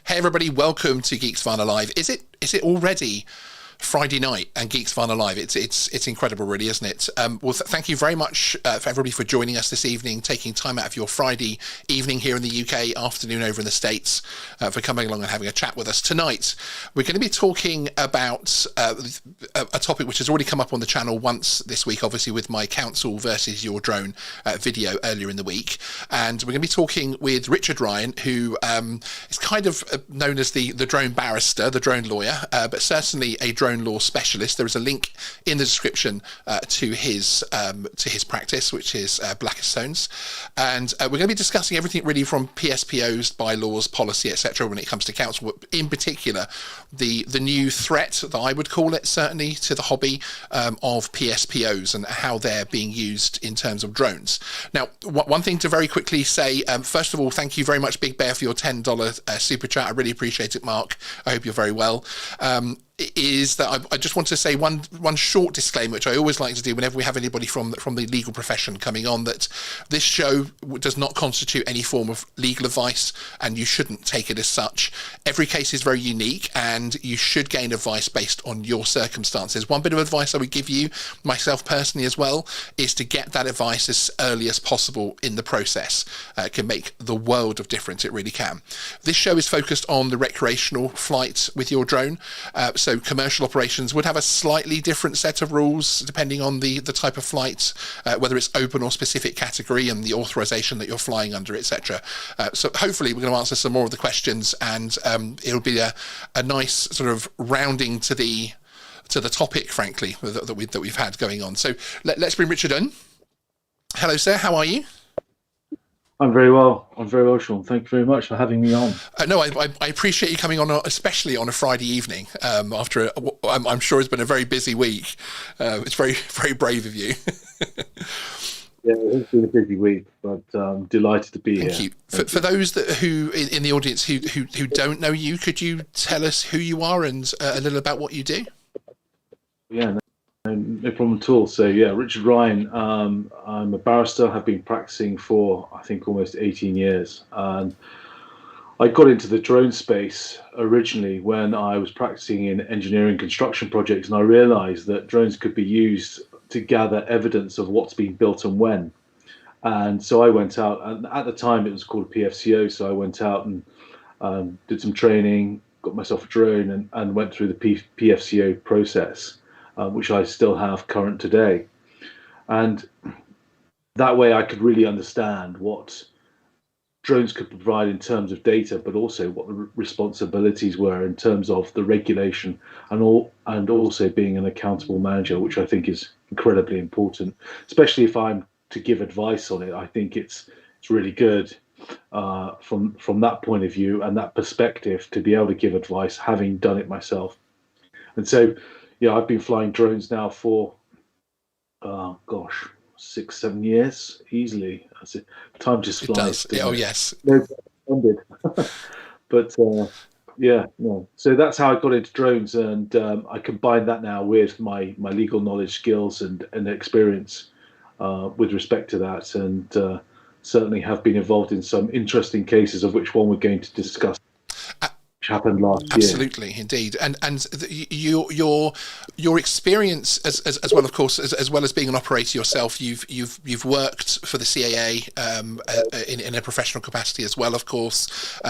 Hey everybody, welcome to Geeksvana Live. Is it already Friday night and Geeksvana Live? It's incredible, really, isn't it? Thank you very much for everybody for joining us this evening, taking time out of your Friday evening here in the UK, afternoon over in the States, for coming along and having a chat with us. Tonight, we're going to be talking about a topic which has already come up on the channel once this week, obviously with my council versus your drone video earlier in the week. And we're going to be talking with Richard Ryan, who is kind of known as the drone barrister, the drone lawyer, but certainly a drone law specialist. There is a link in the description to his practice, which is Blakiston's, and we're going to be discussing everything really from PSPOs, bylaws, policy, etc. when it comes to council. In particular, the new threat that I would call it, certainly to the hobby, of PSPOs and how they're being used in terms of drones. Now, one thing to very quickly say, first of all, thank you very much, Big Bear, for your $10 super chat. I really appreciate it, Mark. I hope you're very well. Is that I just want to say one short disclaimer, which I always like to do whenever we have anybody from the legal profession coming on, that this show does not constitute any form of legal advice, and you shouldn't take it as such. Every case is very unique, and you should gain advice based on your circumstances. One bit of advice I would give you, myself personally as well, is to get that advice as early as possible in the process. It can make the world of difference, it really can. This show is focused on the recreational flight with your drone, so commercial operations would have a slightly different set of rules depending on the type of flight, whether it's open or specific category and the authorization that you're flying under, etc. So hopefully we're going to answer some more of the questions, and it'll be a nice sort of rounding to the topic, frankly, that we've had going on. So let's bring Richard in. Hello, sir. How are you? I'm very well, Sean. Thank you very much for having me on. No, I appreciate you coming on, especially on a Friday evening. After I'm sure it's been a very busy week. It's very, very brave of you. Yeah, it's been a busy week, but delighted to be here. Thank you. For those who in the audience who don't know you, could you tell us who you are and a little about what you do? Yeah. No problem at all. So yeah, Richard Ryan. I'm a barrister. Have been practicing for I think almost 18 years, and I got into the drone space originally when I was practicing in engineering construction projects, and I realised that drones could be used to gather evidence of what's being built and when. And so I went out, and at the time it was called a PFCO. So I went out and did some training, got myself a drone, and went through the PFCO process. Which I still have current today. And that way I could really understand what drones could provide in terms of data, but also what the responsibilities were in terms of the regulation and also being an accountable manager, which I think is incredibly important, especially if I'm to give advice on it. I think it's really good from that point of view and that perspective to be able to give advice, having done it myself. And so, yeah, I've been flying drones now for, 6-7 years, easily. Time just flies. It does. Oh, yes. No, but yeah, no. So that's how I got into drones, and I combine that now with my legal knowledge, skills, and experience with respect to that, and certainly have been involved in some interesting cases, of which one we're going to discuss. Happened last year. Absolutely, indeed, and your experience as well, of course, as well as being an operator yourself, you've worked for the CAA in a professional capacity as well, of course.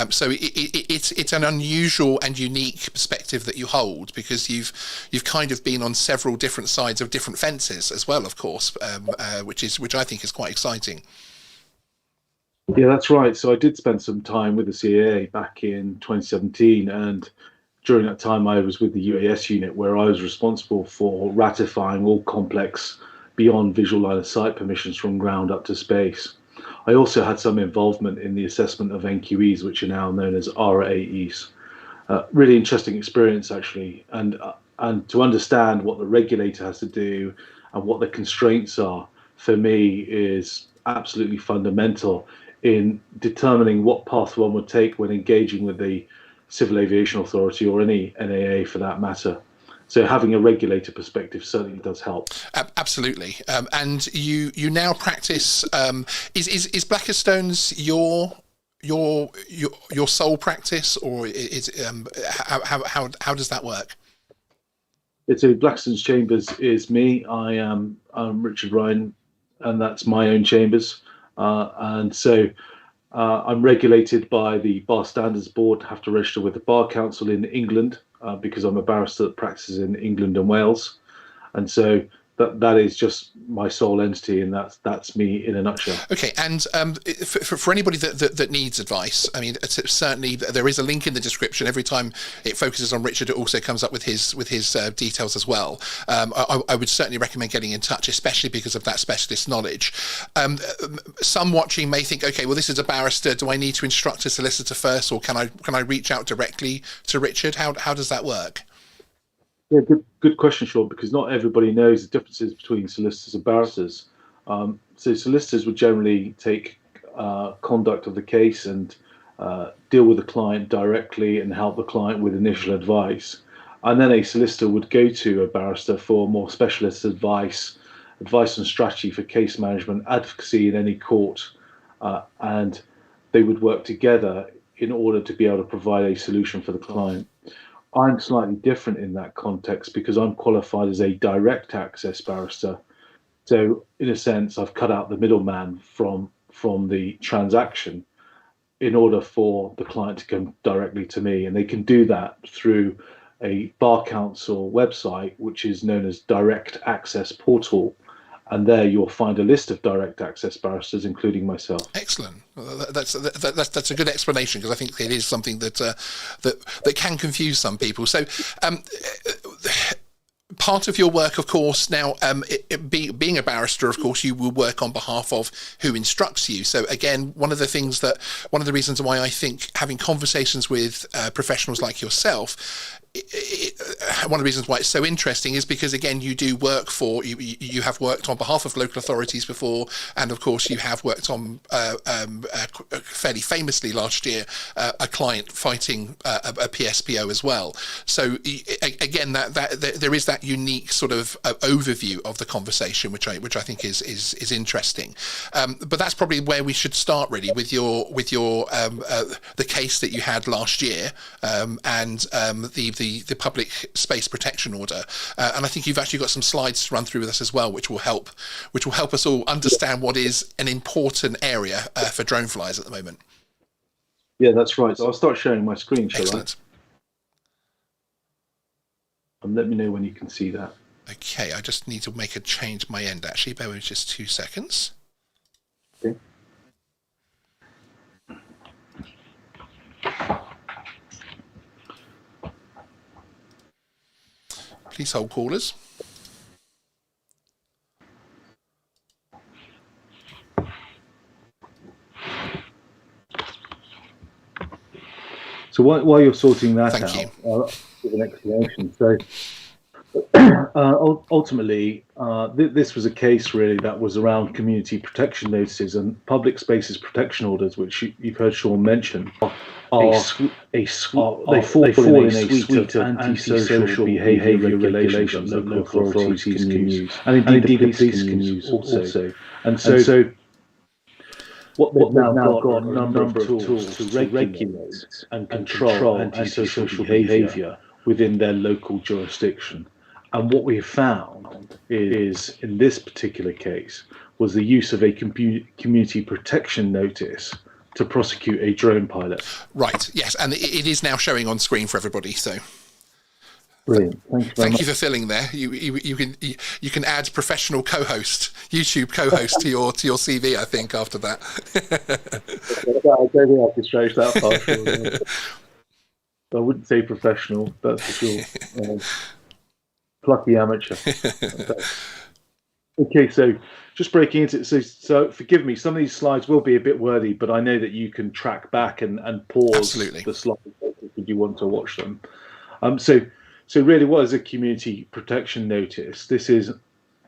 So it's an unusual and unique perspective that you hold, because you've kind of been on several different sides of different fences as well, of course, which I think is quite exciting. Yeah, that's right. So I did spend some time with the CAA back in 2017, and during that time I was with the UAS unit, where I was responsible for ratifying all complex beyond visual line of sight permissions from ground up to space. I also had some involvement in the assessment of NQEs, which are now known as RAEs. Really interesting experience, actually, and to understand what the regulator has to do and what the constraints are, for me, is absolutely fundamental in determining what path one would take when engaging with the Civil Aviation Authority or any NAA for that matter. So having a regulator perspective certainly does help. Absolutely. And you now practice, is Blakiston's your your sole practice, or is how does that work? It's a Blakiston's Chambers is me. I'm Richard Ryan, and that's my own chambers. And so I'm regulated by the Bar Standards Board, have to register with the Bar Council in England because I'm a barrister that practices in England and Wales. And so that is just my sole entity, and that's me in a nutshell. Okay, and for anybody that needs advice, I mean, certainly there is a link in the description. Every time it focuses on Richard, it also comes up with his details as well. I would certainly recommend getting in touch, especially because of that specialist knowledge. Some watching may think, okay, well, this is a barrister. Do I need to instruct a solicitor first, or can I reach out directly to Richard? How does that work? Yeah, good question, Sean, because not everybody knows the differences between solicitors and barristers. So solicitors would generally take conduct of the case and deal with the client directly and help the client with initial advice. And then a solicitor would go to a barrister for more specialist advice on strategy for case management, advocacy in any court, and they would work together in order to be able to provide a solution for the client. I'm slightly different in that context because I'm qualified as a direct access barrister. So in a sense, I've cut out the middleman from the transaction in order for the client to come directly to me. And they can do that through a Bar Council website, which is known as Direct Access Portal. And there you'll find a list of direct access barristers, including myself. Excellent. That's a good explanation, because I think it is something that can confuse some people. So, part of your work, of course, now being a barrister, of course, you will work on behalf of who instructs you. So again, one of the reasons why I think having conversations with professionals like yourself, one of the reasons why it's so interesting is because, again, you do work for you have worked on behalf of local authorities before, and of course you have worked on fairly famously last year a client fighting a PSPO as well. So again, that there is that unique sort of overview of the conversation, which I think is interesting. But that's probably where we should start, really, with your the case that you had last year, and the public space protection order, and I think you've actually got some slides to run through with us as well, which will help us all understand what is an important area for drone flyers at the moment. Yeah, that's right. So I'll start sharing my screen, shall Excellent. I? And let me know when you can see that. Okay, I just need to make a change my end, actually. Bear with me just 2 seconds. Okay. Please hold, callers. So while you're sorting that Thank out, you. I'll give an explanation. So ultimately, this was a case really that was around community protection notices and public spaces protection orders, which you've heard Sean mention. They fall in a suite of antisocial behaviour regulations that local authorities can use, and indeed the police can use also. And so what they've now got a number of tools to regulate and control antisocial behaviour within their local jurisdiction. And what we have found is, in this particular case, was the use of a community protection notice to prosecute a drone pilot. Right, yes, and it is now showing on screen for everybody, so... Brilliant. Thank you for filling there. You can add professional co-host, YouTube co-host to your CV, I think, after that. I don't think I can stretch that far. Sure. I wouldn't say professional, that's for sure. Plucky amateur. Okay, so just breaking into it. So forgive me, some of these slides will be a bit wordy, but I know that you can track back and pause Absolutely. The slides if you want to watch them. So really, what is a community protection notice? This is,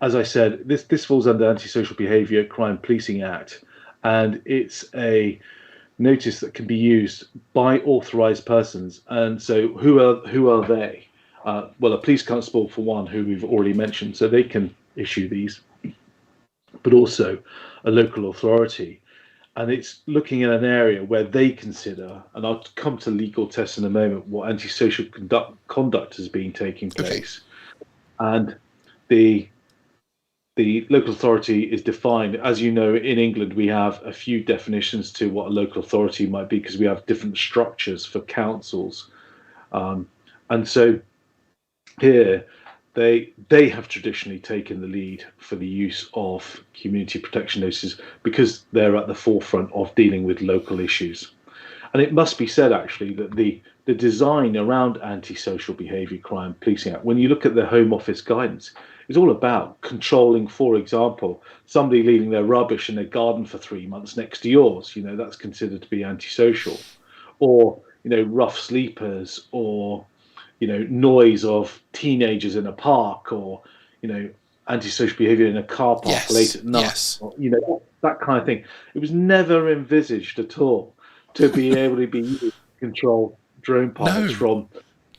as I said, this falls under Antisocial Behaviour Crime Policing Act, and it's a notice that can be used by authorised persons. And so who are they? Well, a police constable, for one, who we've already mentioned, so they can issue these, but also a local authority. and it's looking at an area where they consider, and I'll come to legal tests in a moment, what antisocial conduct has been taking place, and the local authority is defined. As you know, in England, we have a few definitions to what a local authority might be because we have different structures for councils. And so here, they have traditionally taken the lead for the use of community protection notices because they're at the forefront of dealing with local issues. And it must be said, actually, that the design around antisocial behaviour crime policing act, when you look at the Home Office guidance, is all about controlling, for example, somebody leaving their rubbish in their garden for 3 months next to yours. You know, that's considered to be antisocial. Or, you know, rough sleepers, or, you know, noise of teenagers in a park, or, you know, antisocial behaviour in a car park late at night. Or, you know, that kind of thing. It was never envisaged at all to be able to be used to control drone pilots from,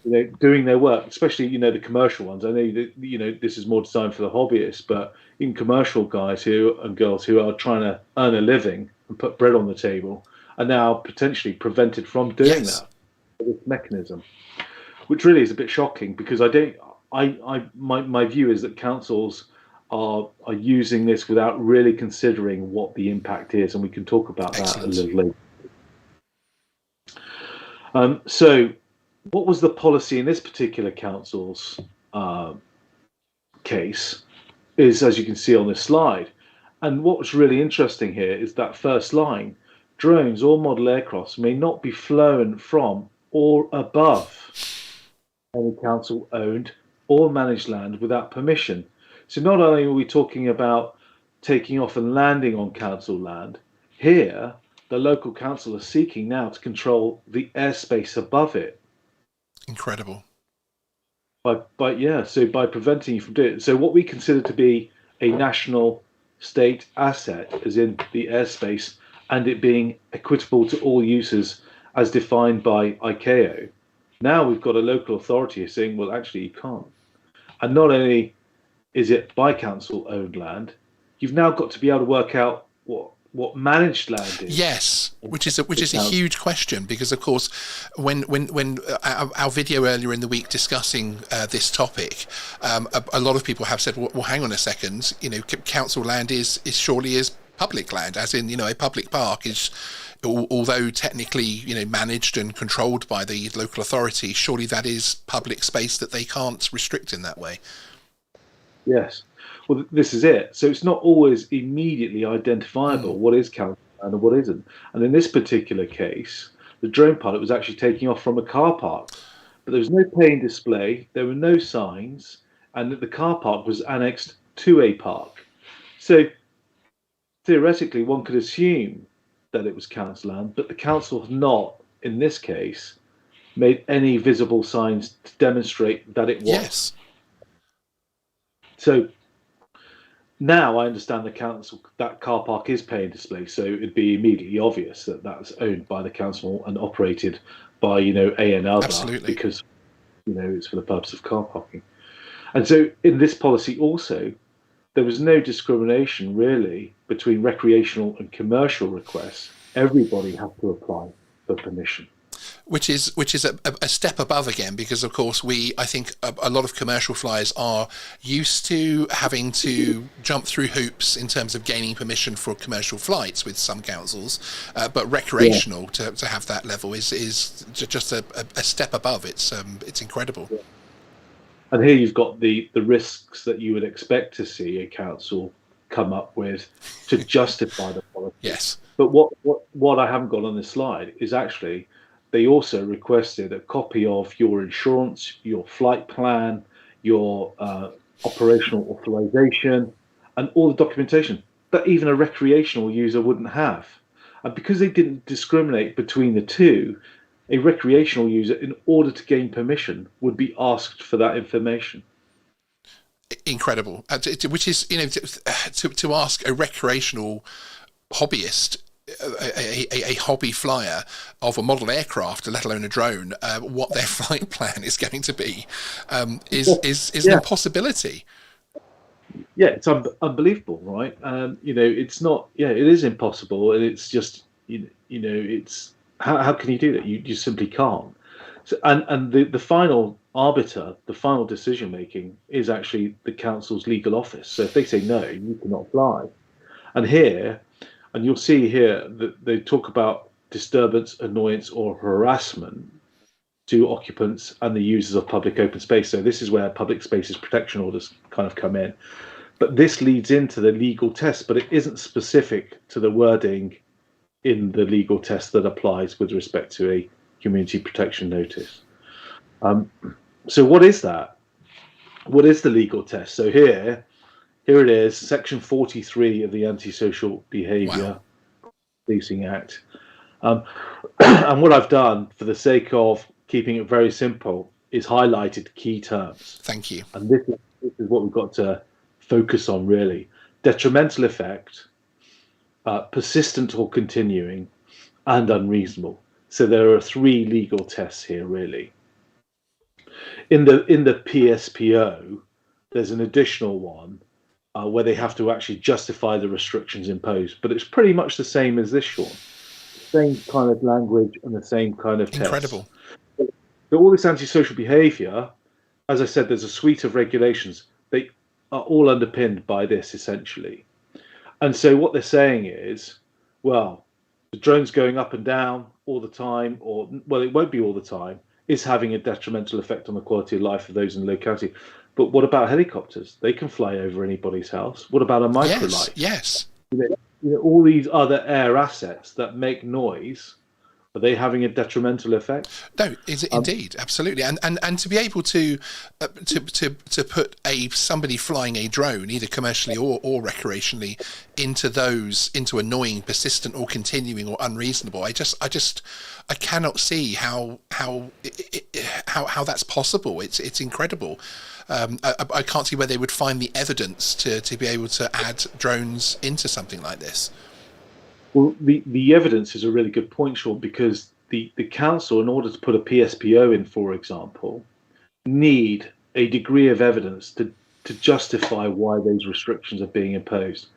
you know, doing their work, especially, you know, the commercial ones. I know that, you know, this is more designed for the hobbyists, but in commercial guys and girls who are trying to earn a living and put bread on the table are now potentially prevented from doing that. This mechanism, which really is a bit shocking, because my view is that councils are using this without really considering what the impact is, and we can talk about that a little later. So what was the policy in this particular council's case is, as you can see on this slide. And what's really interesting here is that first line: drones or model aircrafts may not be flown from or above any council owned or managed land without permission. So not only are we talking about taking off and landing on council land, here the local council is seeking now to control the airspace above it. Incredible. So by preventing you from doing it. So what we consider to be a national state asset, as in the airspace, and it being equitable to all users as defined by ICAO. Now we've got a local authority saying, well, actually you can't. And not only is it by council owned land, you've now got to be able to work out what managed land is. Yes, which is a huge question, because of course, when our video earlier in the week discussing this topic, a lot of people have said, well, hang on a second, you know, council land is surely is public land, as in, you know, a public park is, although technically, you know, managed and controlled by the local authority, surely that is public space that they can't restrict in that way. Yes. Well, this is it. So it's not always immediately identifiable what is council land and what isn't. And in this particular case, the drone pilot was actually taking off from a car park, but there was no paying display, there were no signs, and the car park was annexed to a park. So theoretically, one could assume that it was council land, but the council have not, in this case, made any visible signs to demonstrate that it was. Yes. So now I understand the council, that car park is paying display, so it'd be immediately obvious that that's owned by the council and operated by, you know, another. Absolutely. Because, you know, it's for the purpose of car parking. And so in this policy also, there was no discrimination really between recreational and commercial requests. Everybody had to apply for permission. Which is a step above again, because of course I think a lot of commercial flyers are used to having to jump through hoops in terms of gaining permission for commercial flights with some councils, but recreational to have that level is just a step above. It's incredible. Yeah. And here you've got the risks that you would expect to see a council come up with to justify the policy. Yes. But what I haven't got on this slide is actually they also requested a copy of your insurance, your flight plan, your operational authorization, and all the documentation that even a recreational user wouldn't have. And because they didn't discriminate between the two, a recreational user, in order to gain permission, would be asked for that information. Incredible. Which is, you know, to ask a recreational hobbyist, a hobby flyer of a model aircraft, let alone a drone, what their flight plan is going to be, is an impossibility. yeah, it's unbelievable, right? It's not. Yeah, it is impossible, and it's just it's how can you do that? You simply can't. So, and the final arbiter, the final decision making is actually the council's legal office. So if they say no, you cannot fly. And here, and you'll see here that they talk about disturbance, annoyance, or harassment to occupants and the users of public open space. So this is where public spaces protection orders kind of come in. But this leads into the legal test, but it isn't specific to the wording in the legal test that applies with respect to a community protection notice. So what is that? What is the legal test? So here it is, Section 43 of the Antisocial Behaviour Policing Act. And what I've done, for the sake of keeping it very simple, is highlighted key terms. Thank you. And this is what we've got to focus on, really. Detrimental effect, persistent or continuing, and unreasonable. So there are three legal tests here, really. In the PSPO, there's an additional one where they have to actually justify the restrictions imposed, but it's pretty much the same as this, Sean. Same kind of language and the same kind of test. Incredible. So all this antisocial behaviour, as I said, there's a suite of regulations. They are all underpinned by this, essentially. And so what they're saying is, well, the drone's going up and down all the time, or, well, it won't be all the time, is having a detrimental effect on the quality of life of those in the locality. But what about helicopters? They can fly over anybody's house. What about a microlight? Yes. All these other air assets that make noise, are they having a detrimental effect? No, is it indeed? Absolutely. And to be able to put somebody flying a drone, either commercially or recreationally, into annoying, persistent, or continuing, or unreasonable, I cannot see how that's possible. It's incredible. I can't see where they would find the evidence to be able to add drones into something like this. Well, the evidence is a really good point, Sean, because the council, in order to put a PSPO in, for example, need a degree of evidence to justify why those restrictions are being imposed.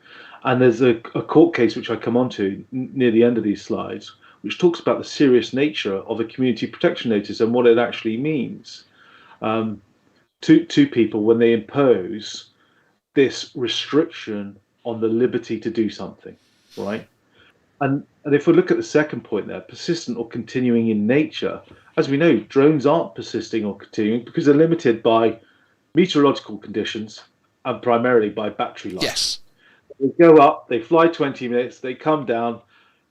And there's a court case, which I come on to near the end of these slides, which talks about the serious nature of a community protection notice and what it actually means to people when they impose this restriction on the liberty to do something, right? And if we look at the second point there, persistent or continuing in nature, as we know, drones aren't persisting or continuing because they're limited by meteorological conditions and primarily by battery life. Yes. They go up, they fly 20 minutes, they come down, a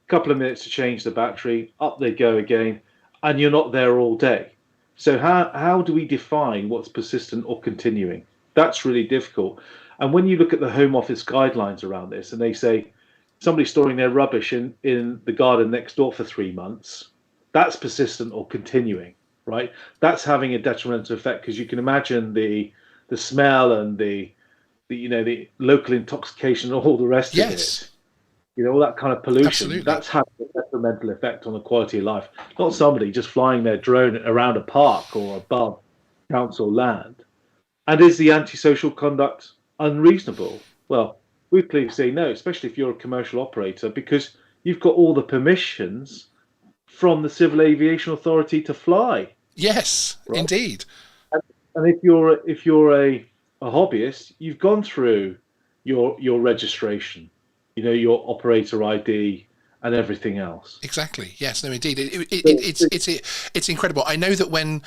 couple of minutes to change the battery, up they go again, and you're not there all day. So how do we define what's persistent or continuing? That's really difficult. And when you look at the Home Office guidelines around this, and they say somebody storing their rubbish in the garden next door for 3 months, that's persistent or continuing, right? That's having a detrimental effect, because you can imagine the smell and the local intoxication and all the rest of it. All that kind of pollution. Absolutely. That's having a detrimental effect on the quality of life. Not somebody just flying their drone around a park or above council land. And is the antisocial conduct unreasonable? Well, we clearly say no, especially if you're a commercial operator, because you've got all the permissions from the Civil Aviation Authority to fly. Yes, right? Indeed. And if you're a hobbyist, you've gone through your registration, your operator ID and everything else. Exactly. Yes. No. Indeed. It's incredible. I know that when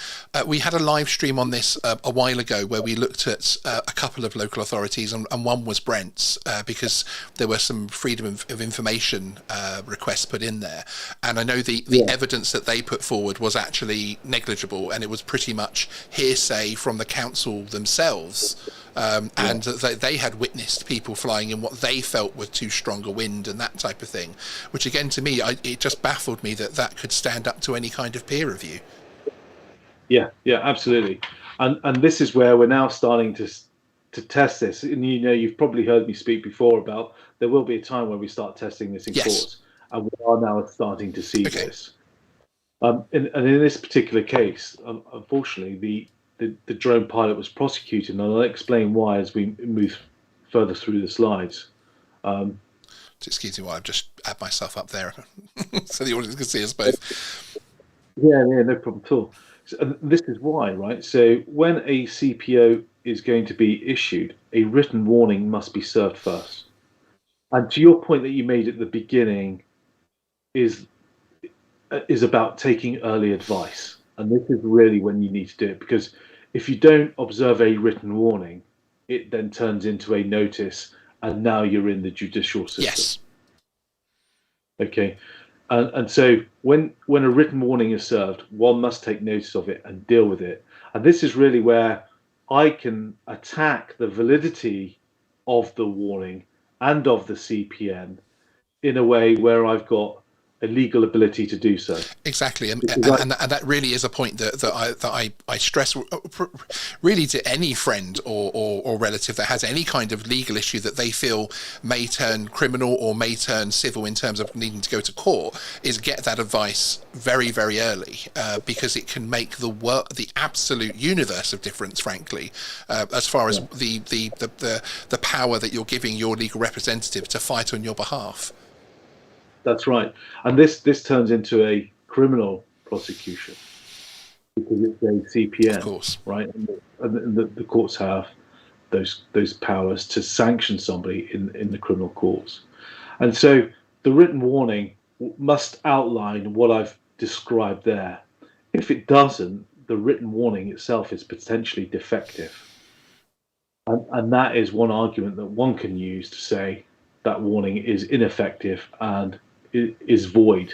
we had a live stream on this a while ago, where we looked at a couple of local authorities, and one was Brent's, because there were some freedom of information requests put in there, and I know the evidence that they put forward was actually negligible, and it was pretty much hearsay from the council themselves. And they had witnessed people flying in what they felt were too strong a wind and that type of thing, which again, to me, it just baffled me that could stand up to any kind of peer review. Yeah, absolutely. And this is where we're now starting to test this. And you've probably heard me speak before about there will be a time where we start testing this in courts, and we are now starting to see this. And in this particular case, unfortunately, the drone pilot was prosecuted, and I'll explain why as we move further through the slides. Excuse me while I just add myself up there so the audience can see us both. Yeah, no problem at all. So, this is why, right? So when a CPO is going to be issued, a written warning must be served first. And to your point that you made at the beginning is about taking early advice. And this is really when you need to do it, because if you don't observe a written warning, it then turns into a notice, and now you're in the judicial system. Yes. Okay. And so when a written warning is served, one must take notice of it and deal with it. And this is really where I can attack the validity of the warning and of the CPN in a way where I've got a legal ability to do so. Exactly, and that really is a point that I stress really to any friend or relative that has any kind of legal issue that they feel may turn criminal or may turn civil in terms of needing to go to court, is get that advice very, very early, because it can make the absolute universe of difference, frankly, as far as the power that you're giving your legal representative to fight on your behalf. That's right, and this turns into a criminal prosecution because it's a CPN, of course, right? And the courts have those powers to sanction somebody in the criminal courts, and so the written warning must outline what I've described there. If it doesn't, the written warning itself is potentially defective, and that is one argument that one can use to say that warning is ineffective and is void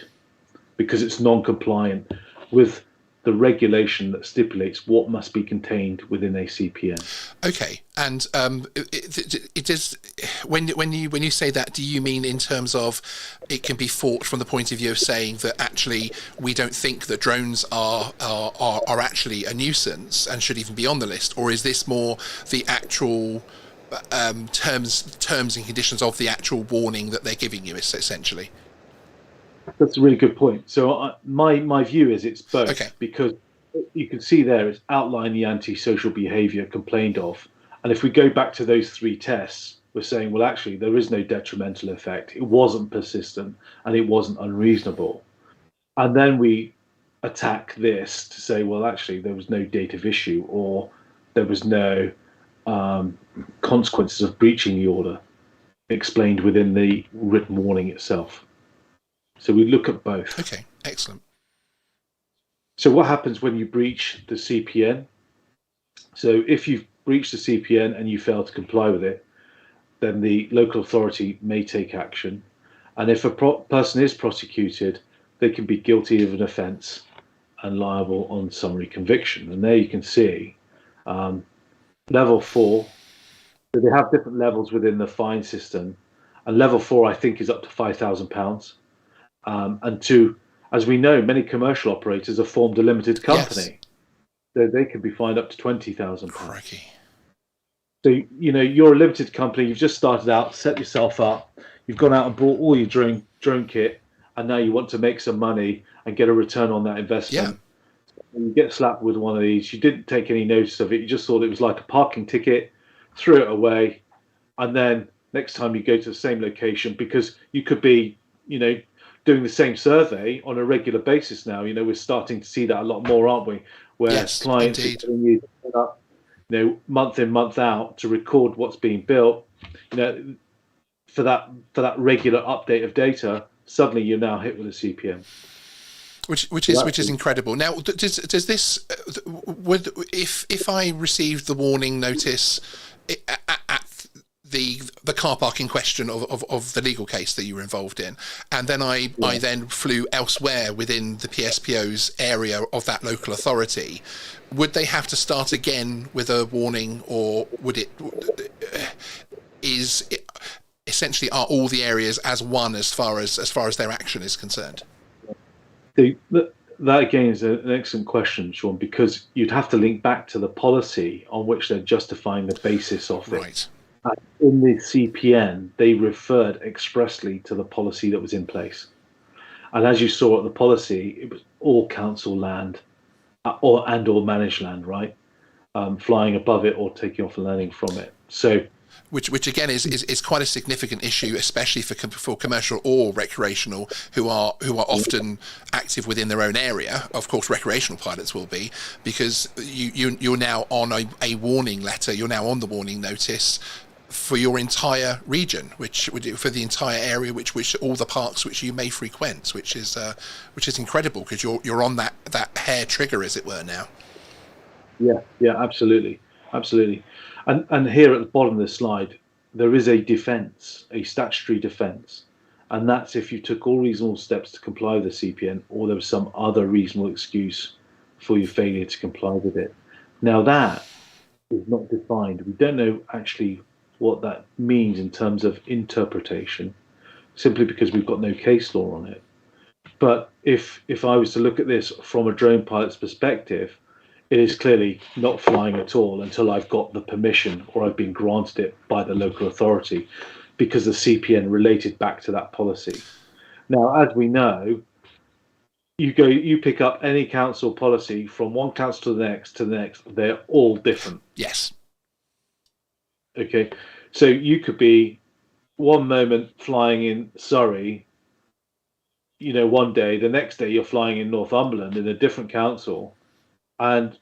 because it's non-compliant with the regulation that stipulates what must be contained within a CPN. Okay, and it is when you say that, do you mean in terms of it can be fought from the point of view of saying that actually we don't think that drones are actually a nuisance and should even be on the list, or is this more the actual terms and conditions of the actual warning that they're giving you, essentially? That's a really good point. So my view is it's both, okay, because you can see there it's outlined the antisocial behaviour complained of, and if we go back to those three tests, we're saying, well, actually there is no detrimental effect, it wasn't persistent, and it wasn't unreasonable. And then we attack this to say, well, actually there was no date of issue, or there was no consequences of breaching the order explained within the written warning itself. So we look at both. Okay, excellent. So what happens when you breach the CPN? So if you've breached the CPN and you fail to comply with it, then the local authority may take action. And if a person is prosecuted, they can be guilty of an offence and liable on summary conviction. And there you can see level 4. So they have different levels within the fine system. And level 4, I think, is up to £5,000. And as we know, many commercial operators have formed a limited company, so they can be fined up to £20,000. Crikey. So you're a limited company. You've just started out, set yourself up. You've gone out and bought all your drone kit, and now you want to make some money and get a return on that investment. Yeah. You get slapped with one of these. You didn't take any notice of it. You just thought it was like a parking ticket, threw it away, and then next time you go to the same location, because you could be, doing the same survey on a regular basis now. We're starting to see that a lot more, aren't we? Where clients are telling you to set up, month in, month out to record what's being built. For that regular update of data, suddenly you're now hit with a CPM. Which is incredible. Now, does this if I received the warning notice at the car park in question of the legal case that you were involved in, and then I then flew elsewhere within the PSPO's area of that local authority, would they have to start again with a warning, or essentially are all the areas as one as far as their action is concerned? That again is an excellent question, Sean, because you'd have to link back to the policy on which they're justifying the basis of it. Right. In the CPN, they referred expressly to the policy that was in place. And as you saw at the policy, it was all council land or managed land, right? Flying above it or taking off and landing from it. So which again is quite a significant issue, especially for commercial or recreational, who are often active within their own area. Of course, recreational pilots will be, because you're now on a warning letter. You're now on the warning notice for your entire region, which for the entire area, which all the parks which you may frequent, which is incredible, because you're on that hair trigger, as it were, now. Yeah, absolutely. And here at the bottom of the slide, there is a defence, a statutory defence, and that's if you took all reasonable steps to comply with the CPN, or there was some other reasonable excuse for your failure to comply with it. Now that is not defined. We don't know actually what that means in terms of interpretation, simply because we've got no case law on it. But if I was to look at this from a drone pilot's perspective, it is clearly not flying at all until I've got the permission, or I've been granted it by the local authority, because the CPN related back to that policy. Now, as we know, you pick up any council policy from one council to the next, they're all different. Yes. Okay, so you could be one moment flying in Surrey, one day, the next day you're flying in Northumberland in a different council, and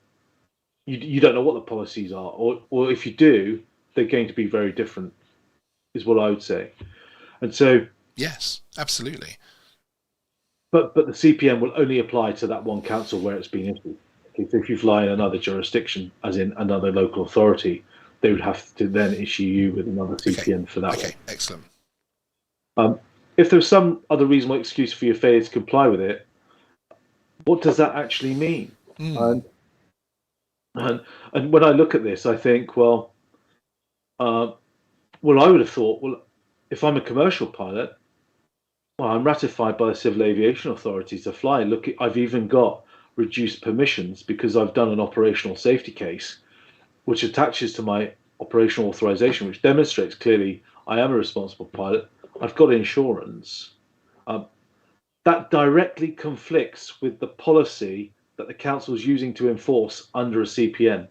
you don't know what the policies are, or if you do, they're going to be very different, is what I would say. And so, yes, absolutely. But the CPN will only apply to that one council where it's been issued. Okay, so if you fly in another jurisdiction, as in another local authority, they would have to then issue you with another CPN for that. Okay, excellent. If there's some other reasonable excuse for your failure to comply with it, what does that actually mean? And when I look at this, I think, I would have thought, if I'm a commercial pilot, I'm ratified by the Civil Aviation Authority to fly. Look, I've even got reduced permissions because I've done an operational safety case, which attaches to my operational authorization, which demonstrates clearly I am a responsible pilot. I've got insurance. That directly conflicts with the policy that the council is using to enforce under a CPN.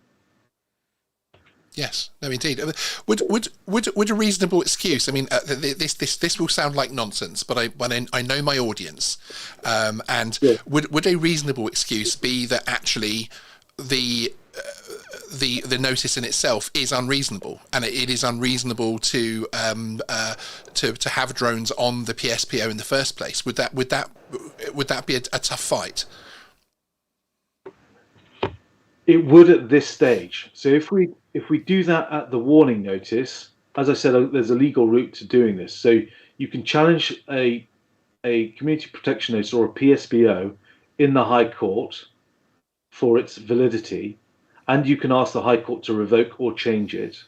Yes, no, indeed. Would a reasonable excuse? I mean, this will sound like nonsense, but I know my audience, and yeah. Would a reasonable excuse be that actually the notice in itself is unreasonable, and it is unreasonable to have drones on the PSPO in the first place? Would that be a tough fight? It would at this stage. So if we do that at the warning notice, as I said, there's a legal route to doing this. So you can challenge a community protection notice or a PSPO in the High Court for its validity, and you can ask the High Court to revoke or change it,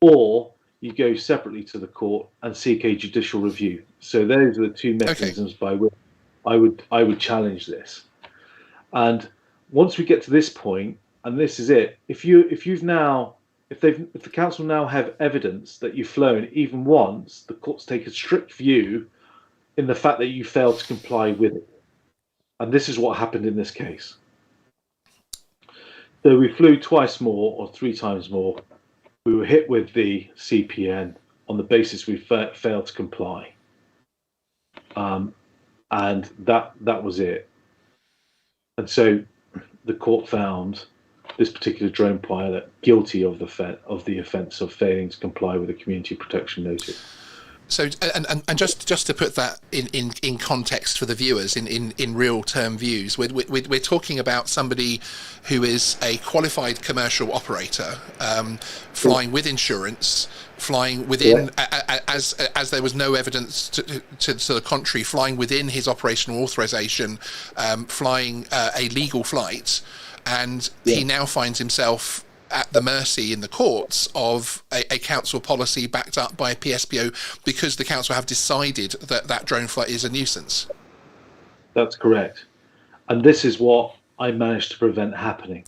or you go separately to the court and seek a judicial review. So those are the two mechanisms by which I would challenge this. And once we get to this point, and this is it, if the council now have evidence that you've flown even once, the courts take a strict view in the fact that you failed to comply with it. And this is what happened in this case. So we flew twice more or three times more. We were hit with the CPN on the basis we failed to comply. And that was it. And so the court found this particular drone pilot guilty of the offence of failing to comply with a community protection notice. So, and just to put that in context for the viewers, in real term views, we're talking about somebody who is a qualified commercial operator, flying with insurance, flying within, as there was no evidence to the contrary, flying within his operational authorization, flying a legal flight, and he now finds himself at the mercy in the courts of a council policy backed up by a PSPO because the council have decided that drone flight is a nuisance. That's correct. And this is what I managed to prevent happening.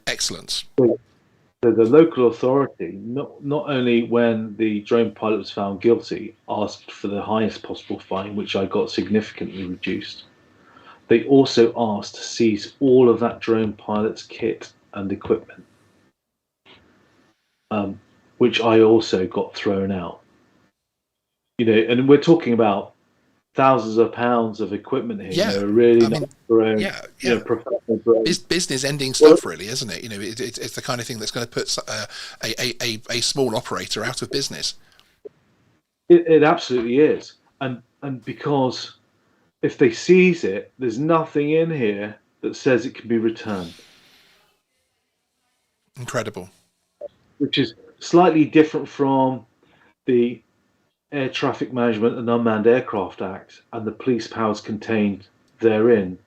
Excellent. So the local authority, not only when the drone pilot was found guilty, asked for the highest possible fine, which I got significantly reduced, they also asked to seize all of that drone pilot's kit and equipment. which I also got thrown out. And we're talking about thousands of pounds of equipment here. Yeah, Really I not mean, grown, yeah, yeah. professional grown. Business-ending Well, stuff, really, isn't it? It's the kind of thing that's going to put a small operator out of business. it absolutely is, and because if they seize it, there's nothing in here that says it can be returned, Incredible. which is slightly different from the Air Traffic Management and Unmanned Aircraft Act and the police powers contained therein,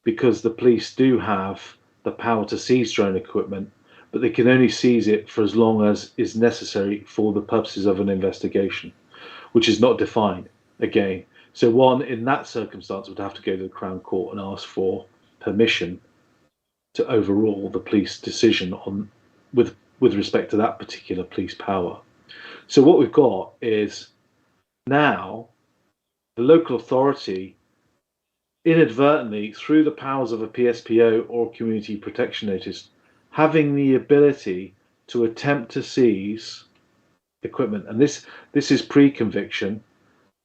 because the police do have the power to seize drone equipment, but they can only seize it for as long as is necessary for the purposes of an investigation, which is not defined again. So one in that circumstance would have to go to the Crown Court and ask for permission to overrule the police decision on with respect to that particular police power. So what we've got is now the local authority inadvertently, through the powers of a PSPO or community protection notice, having the ability to attempt to seize equipment. And this is pre-conviction,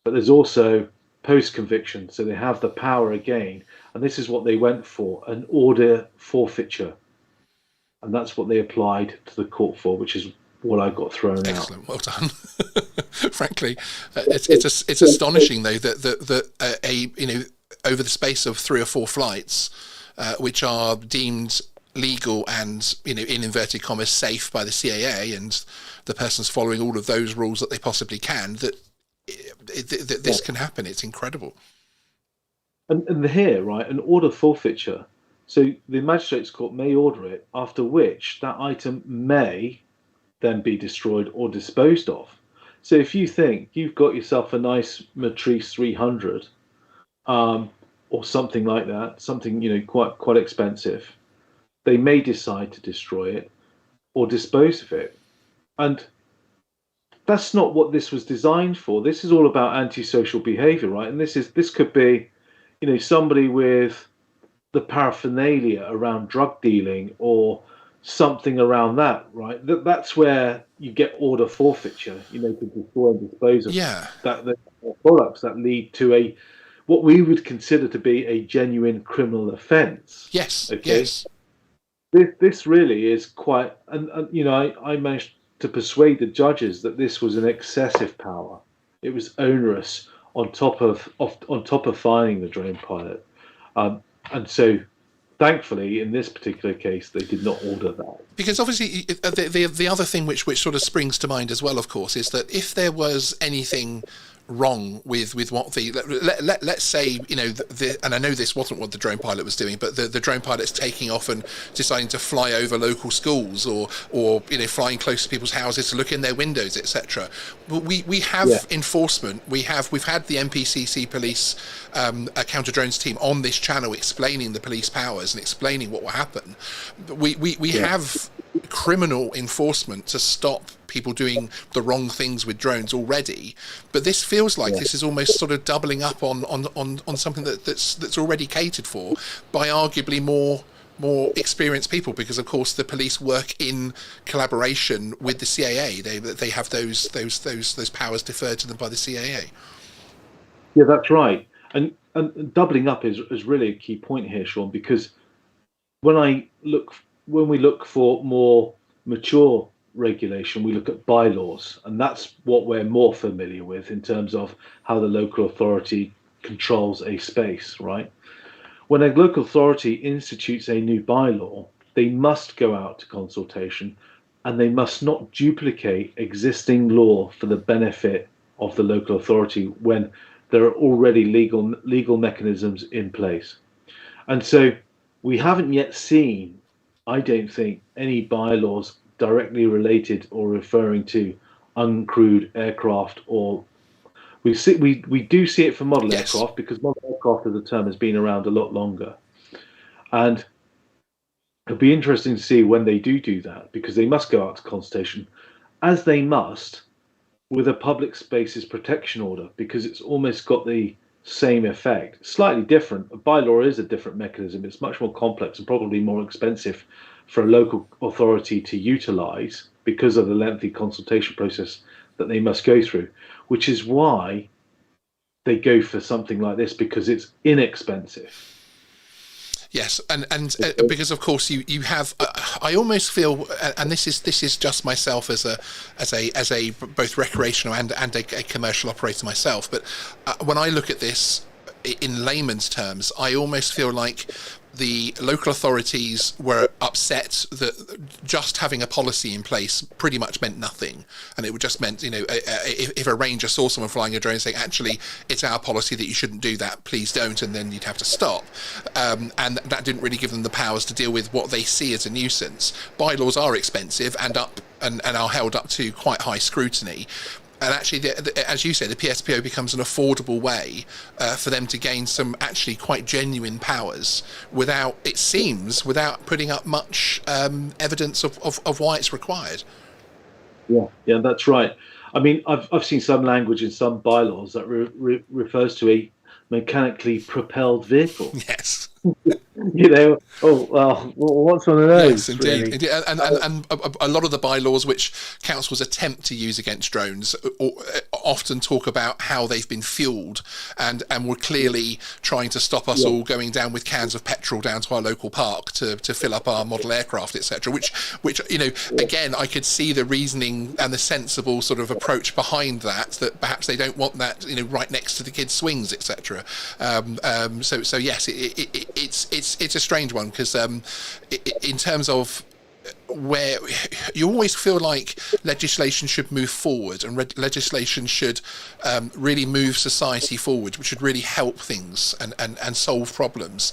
but there's also post-conviction. So they have the power again. And this is what they went for, an order forfeiture. And that's what they applied to the court for, which is what I got thrown out. Excellent, well done. Frankly, it's astonishing though that over the space of 3 or 4 flights, which are deemed legal and in inverted commas safe by the CAA, and the person's following all of those rules that they possibly can, that this can happen. It's incredible. And here, right, an order forfeiture. So the magistrates court may order it, after which that item may then be destroyed or disposed of. So if you think you've got yourself a nice Matrice 300, or something like that, something quite expensive, they may decide to destroy it or dispose of it. And that's not what this was designed for. This is all about antisocial behavior, right? And this could be, somebody with the paraphernalia around drug dealing or something around that, right? That's where you get order forfeiture, to destroy and dispose of the products that lead to what we would consider to be a genuine criminal offence. Yes. Okay. Yes. This really is quite, and I managed to persuade the judges that this was an excessive power. It was onerous on top of fining the drone pilot, and so thankfully in this particular case they did not order that. Because obviously the other thing which sort of springs to mind as well, of course, is that if there was anything wrong with what let's say and I know this wasn't what the drone pilot was doing, but the drone pilot's taking off and deciding to fly over local schools or flying close to people's houses to look in their windows, etc. But we have enforcement. We've had the MPCC police counter drones team on this channel explaining the police powers and explaining what will happen. We have criminal enforcement to stop people doing the wrong things with drones already, but this feels like this is almost sort of doubling up on something that's already catered for by arguably more experienced people, because of course the police work in collaboration with the CAA. They have those powers deferred to them by the CAA. Yeah, that's right. And doubling up is really a key point here, Sean, because when we look for more mature regulation, we look at bylaws, and that's what we're more familiar with in terms of how the local authority controls a space, right? When a local authority institutes a new bylaw, they must go out to consultation, and they must not duplicate existing law for the benefit of the local authority when there are already legal mechanisms in place. And so we haven't yet seen, I don't think, any bylaws directly related or referring to uncrewed aircraft, or we do see it for model aircraft, because model aircraft as a term has been around a lot longer. And it'll be interesting to see when they do that, because they must go out to consultation, as they must with a public spaces protection order, because it's almost got the same effect. Slightly different. A bylaw is a different mechanism. It's much more complex and probably more expensive for a local authority to utilize, because of the lengthy consultation process that they must go through, which is why they go for something like this, because it's inexpensive. Yes, and because of course you have, I almost feel, and this is just myself as a both recreational and a commercial operator myself, but when I look at this in layman's terms, I almost feel like the local authorities were upset that just having a policy in place pretty much meant nothing, and it would just meant, if a ranger saw someone flying a drone saying, actually, it's our policy that you shouldn't do that, please don't, and then you'd have to stop, and that didn't really give them the powers to deal with what they see as a nuisance. Bylaws are expensive and are held up to quite high scrutiny. And actually, as you say, the PSPO becomes an affordable way for them to gain some actually quite genuine powers without putting up much evidence of why it's required. Yeah, that's right. I mean, I've seen some language in some bylaws that refers to a mechanically propelled vehicle. Yes. Oh, well, what's one of those? Yes, indeed. Really? And a lot of the bylaws which councils attempt to use against drones often talk about how they've been fueled, and were clearly trying to stop us all going down with cans of petrol down to our local park to fill up our model aircraft, etc. Which again, I could see the reasoning and the sensible sort of approach behind that perhaps they don't want that right next to the kids' swings, etc. So yes, it's a strange one, because in terms of where you always feel like legislation should move forward, and legislation should really move society forward, which should really help things and solve problems.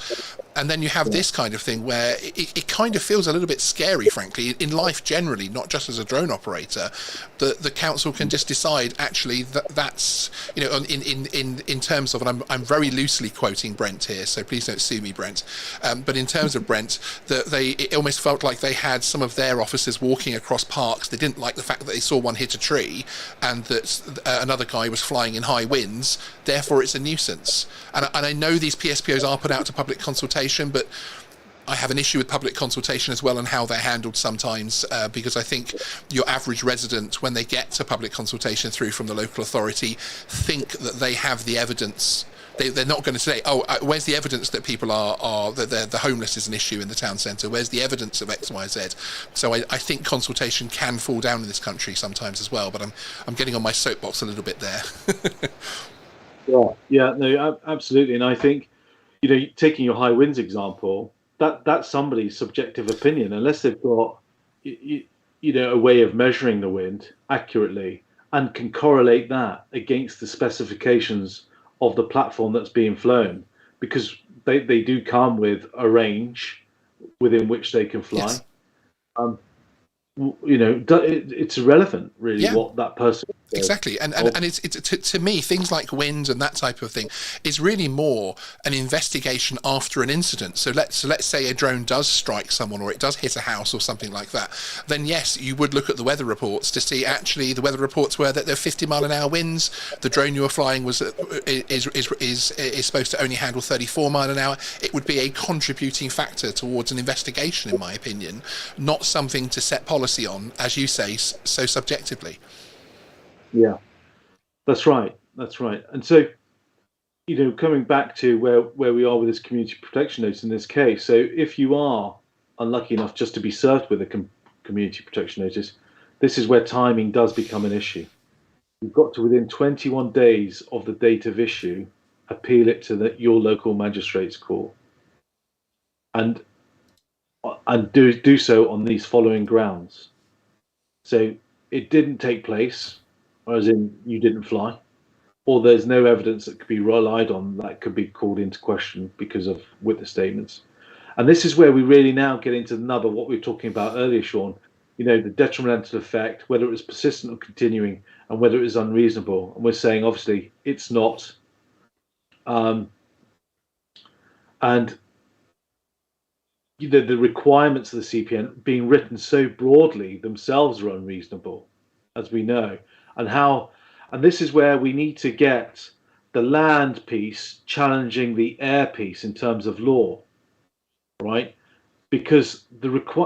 And then you have this kind of thing where it kind of feels a little bit scary, frankly, in life generally, not just as a drone operator. The council can just decide, actually, that's in terms of, and I'm very loosely quoting Brent here, so please don't sue me, Brent. But in terms of Brent, it almost felt like they had some of their officers walking across parks. They didn't like the fact that they saw one hit a tree and that another guy was flying in high winds. Therefore, it's a nuisance. And I know these PSPOs are put out to public consultation, but I have an issue with public consultation as well, and how they're handled sometimes, because I think your average resident, when they get to public consultation through from the local authority, think that they have the evidence. They're not going to say, where's the evidence that people are that the homeless is an issue in the town centre? Where's the evidence of X, Y, Z? So I think consultation can fall down in this country sometimes as well, but I'm getting on my soapbox a little bit there. Yeah, no, absolutely. And I think, taking your high winds example, that's somebody's subjective opinion, unless they've got, a way of measuring the wind accurately and can correlate that against the specifications of the platform that's being flown, because they do come with a range within which they can fly. Yes. It's irrelevant, really, what that person does. Exactly, and it's to me, things like wind and that type of thing is really more an investigation after an incident. So let's say a drone does strike someone, or it does hit a house or something like that. Then yes, you would look at the weather reports to see, actually, the weather reports were that there are 50-mile-an-hour winds. The drone you were flying is supposed to only handle 34-mile-an-hour. It would be a contributing factor towards an investigation, in my opinion, not something to set policy on, as you say, so subjectively. Yeah, that's right. And so, coming back to where we are with this community protection notice in this case, so if you are unlucky enough just to be served with a community protection notice, this is where timing does become an issue. You've got to, within 21 days of the date of issue, appeal it to your local magistrate's court, and do so on these following grounds. So it didn't take place, or as in you didn't fly, or there's no evidence that could be relied on that could be called into question because of witness statements. And this is where we really now get into what we were talking about earlier, Sean, the detrimental effect, whether it was persistent or continuing, and whether it was unreasonable. And we're saying, obviously, it's not. And the requirements of the CPN being written so broadly themselves are unreasonable, as we know. And this is where we need to get the land piece challenging the air piece in terms of law, right? Because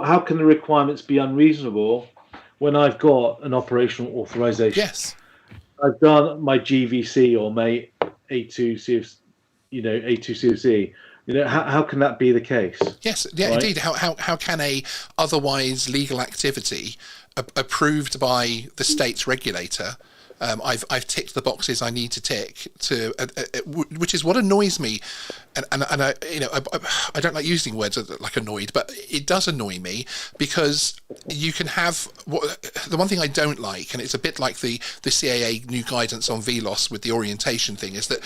how can the requirements be unreasonable when I've got an operational authorization, Yes. I've done my GVC or my A2 CFC, A2 CFC. How can that be the case? Yes, yeah, right? indeed. How can a otherwise legal activity approved by the state's regulator? I've ticked the boxes I need to tick to, which is what annoys me, and I I don't like using words like annoyed, but it does annoy me because you can have the one thing I don't like, and it's a bit like the CAA new guidance on VLOS with the orientation thing, is that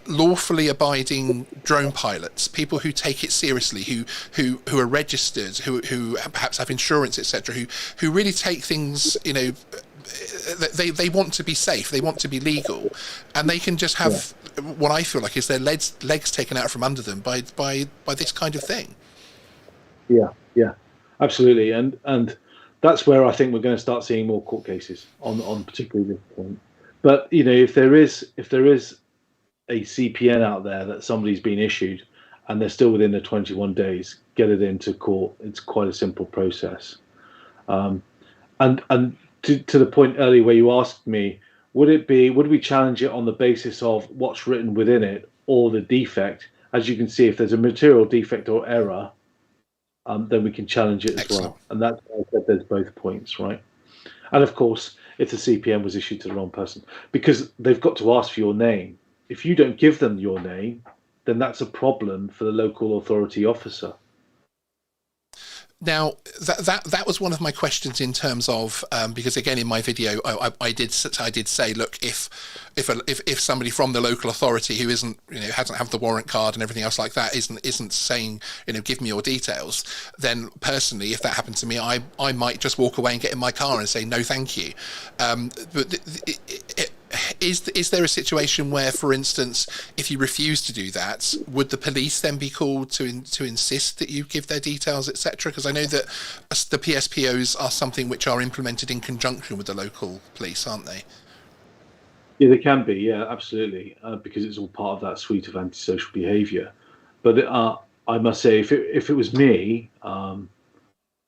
lawfully abiding drone pilots, people who take it seriously, who are registered, who perhaps have insurance, etc., who really take things, they want to be safe, they want to be legal, and they can just have what I feel like is their legs taken out from under them by this kind of thing. Yeah, absolutely, and that's where I think we're going to start seeing more court cases on particularly this point. But if there is a CPN out there that somebody's been issued and they're still within the 21 days, get it into court. It's quite a simple process. And to the point earlier where you asked me, would we challenge it on the basis of what's written within it or the defect? As you can see, if there's a material defect or error, then we can challenge it as well. And that's why I said there's both points, right? And of course, if the CPN was issued to the wrong person, because they've got to ask for your name. If you don't give them your name, then that's a problem for the local authority officer. Now, that was one of my questions in terms of because again in my video I did say, look, if somebody from the local authority who isn't hasn't have the warrant card and everything else like that isn't saying give me your details, then personally if that happened to me I might just walk away and get in my car and say no thank you. But is there a situation where, for instance, if you refuse to do that, would the police then be called to insist that you give their details, etc.? Because I know that the PSPOs are something which are implemented in conjunction with the local police, aren't they? Yeah, they can be. Yeah, absolutely, because it's all part of that suite of antisocial behaviour. But I must say, if it was me and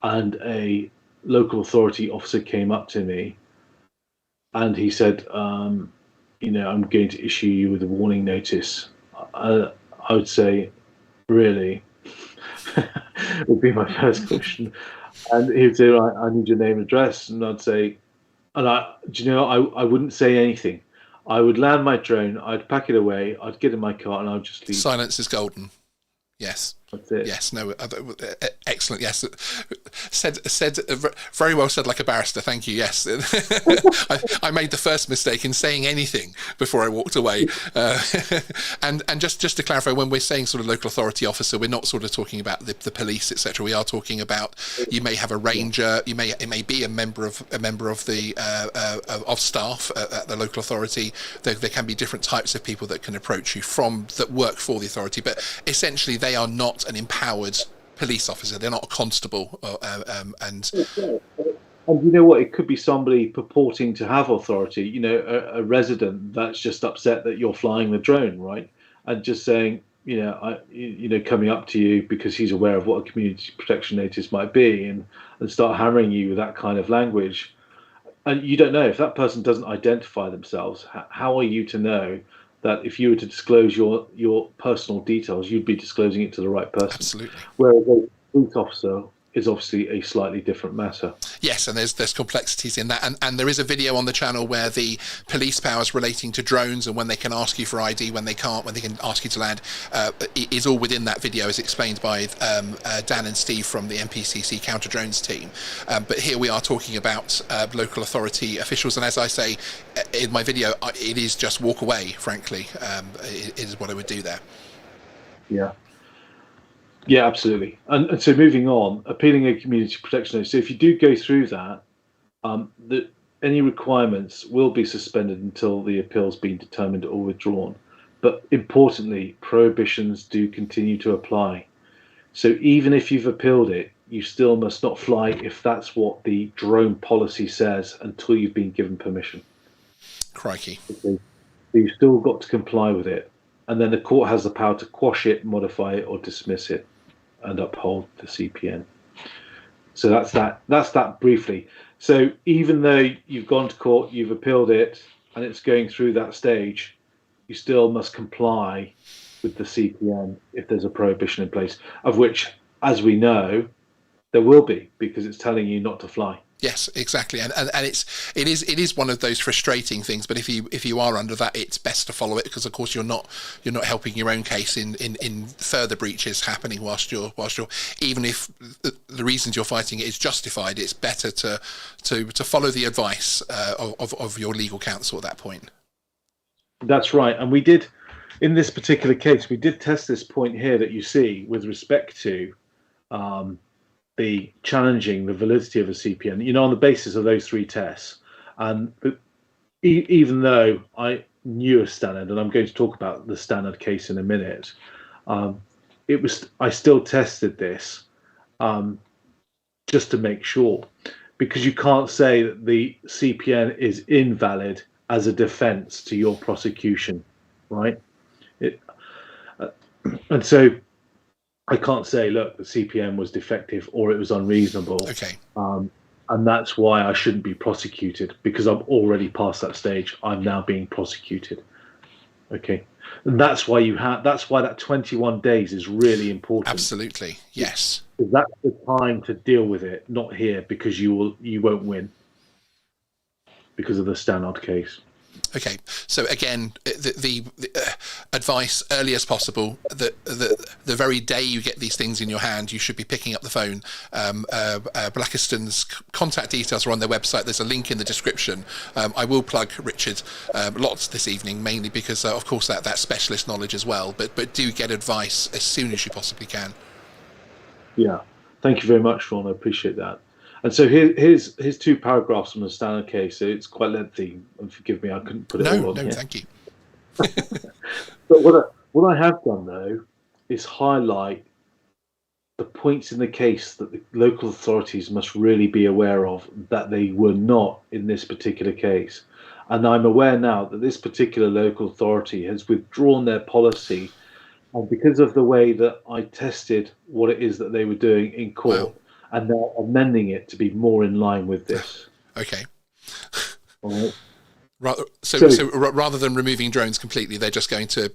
a local authority officer came up to me and he said, I'm going to issue you with a warning notice, I would say, really? Would be my first question. And he would say, I need your name and address. And I'd say, I wouldn't say anything. I would land my drone, I'd pack it away, I'd get in my car, and I'd just leave. Silence is golden. Yes. That's it. Yes. No. Excellent. Yes. Said. Very well said, like a barrister. Thank you. Yes. I made the first mistake in saying anything before I walked away. And just to clarify, when we're saying sort of local authority officer, we're not sort of talking about the police, etc. We are talking about, you may have a ranger. It may be a member of the of staff at the local authority. There can be different types of people that can approach you that work for the authority, but essentially they are not an empowered police officer. They're not a constable. And you know what? It could be somebody purporting to have authority. A resident that's just upset that you're flying the drone, right? And just saying, coming up to you because he's aware of what a community protection notice might be, and start hammering you with that kind of language. And you don't know if that person doesn't identify themselves. How are you to know that if you were to disclose your personal details, you'd be disclosing it to the right person? Absolutely. Whereas a police officer is obviously a slightly different matter. Yes, and there's complexities in that, and there is a video on the channel where the police powers relating to drones and when they can ask you for ID, when they can't, when they can ask you to land, is all within that video, as explained by Dan and Steve from the MPCC counter drones team. But here we are talking about local authority officials, and as I say in my video, it is just walk away. Frankly, it is what I would do there. Yeah, absolutely. And so moving on, appealing a community protection notice. So if you do go through that, any requirements will be suspended until the appeal's been determined or withdrawn. But importantly, prohibitions do continue to apply. So even if you've appealed it, you still must not fly if that's what the drone policy says until you've been given permission. Crikey. Okay. So you've still got to comply with it. And then the court has the power to quash it, modify it, or dismiss it, and uphold the CPN. So that's that briefly. So even though you've gone to court, you've appealed it, and it's going through that stage, you still must comply with the CPN if there's a prohibition in place, of which, as we know, there will be, because it's telling you not to fly. Yes, exactly, and it is one of those frustrating things. But if you are under that, it's best to follow it, because of course you're not helping your own case in further breaches happening whilst you're even if the reasons you're fighting it is justified. It's better to follow the advice of your legal counsel at that point. That's right, and we did in this particular case. We did test this point here that you see with respect to. The challenging the validity of a CPN, on the basis of those three tests. And even though I knew a standard, and I'm going to talk about the standard case in a minute, I still tested this just to make sure, because you can't say that the CPN is invalid as a defence to your prosecution, right? And so I can't say, look, the CPN was defective or it was unreasonable. Okay. And that's why I shouldn't be prosecuted, because I'm already past that stage. I'm now being prosecuted. Okay. And that's why that 21 days is really important. Absolutely. Yes. That's the time to deal with it, not here, because you won't win because of the Stannard case. Okay, so again, the advice early as possible. The very day you get these things in your hand, you should be picking up the phone. Blakiston's contact details are on their website. There's a link in the description. I will plug Richard lots this evening, mainly because, of course, that specialist knowledge as well. But do get advice as soon as you possibly can. Yeah, thank you very much, Sean. I appreciate that. And so here's two paragraphs from the Standard case. So it's quite lengthy, and forgive me, I couldn't put it all on here. No, thank you. But what I have done, though, is highlight the points in the case that the local authorities must really be aware of that they were not in this particular case. And I'm aware now that this particular local authority has withdrawn their policy, and because of the way that I tested what it is that they were doing in court. Wow. And they're amending it to be more in line with this. Okay. All right. So rather than removing drones completely, they're just going to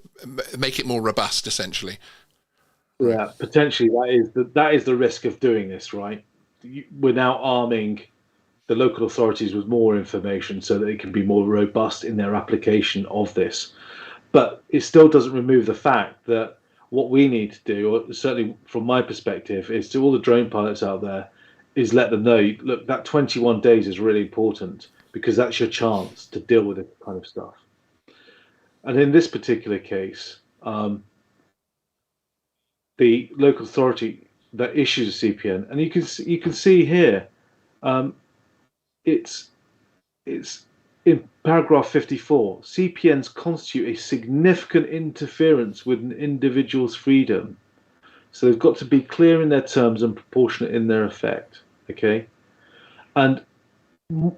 make it more robust, essentially. Yeah, potentially that is the risk of doing this, right? We're now arming the local authorities with more information so that they can be more robust in their application of this. But it still doesn't remove the fact that what we need to do, or certainly from my perspective, is to all the drone pilots out there, is let them know, look, that 21 days is really important, because that's your chance to deal with this kind of stuff. And in this particular case, the local authority that issues a CPN, and you can see here, it's in paragraph 54, CPNs constitute a significant interference with an individual's freedom. So they've got to be clear in their terms and proportionate in their effect. Okay. And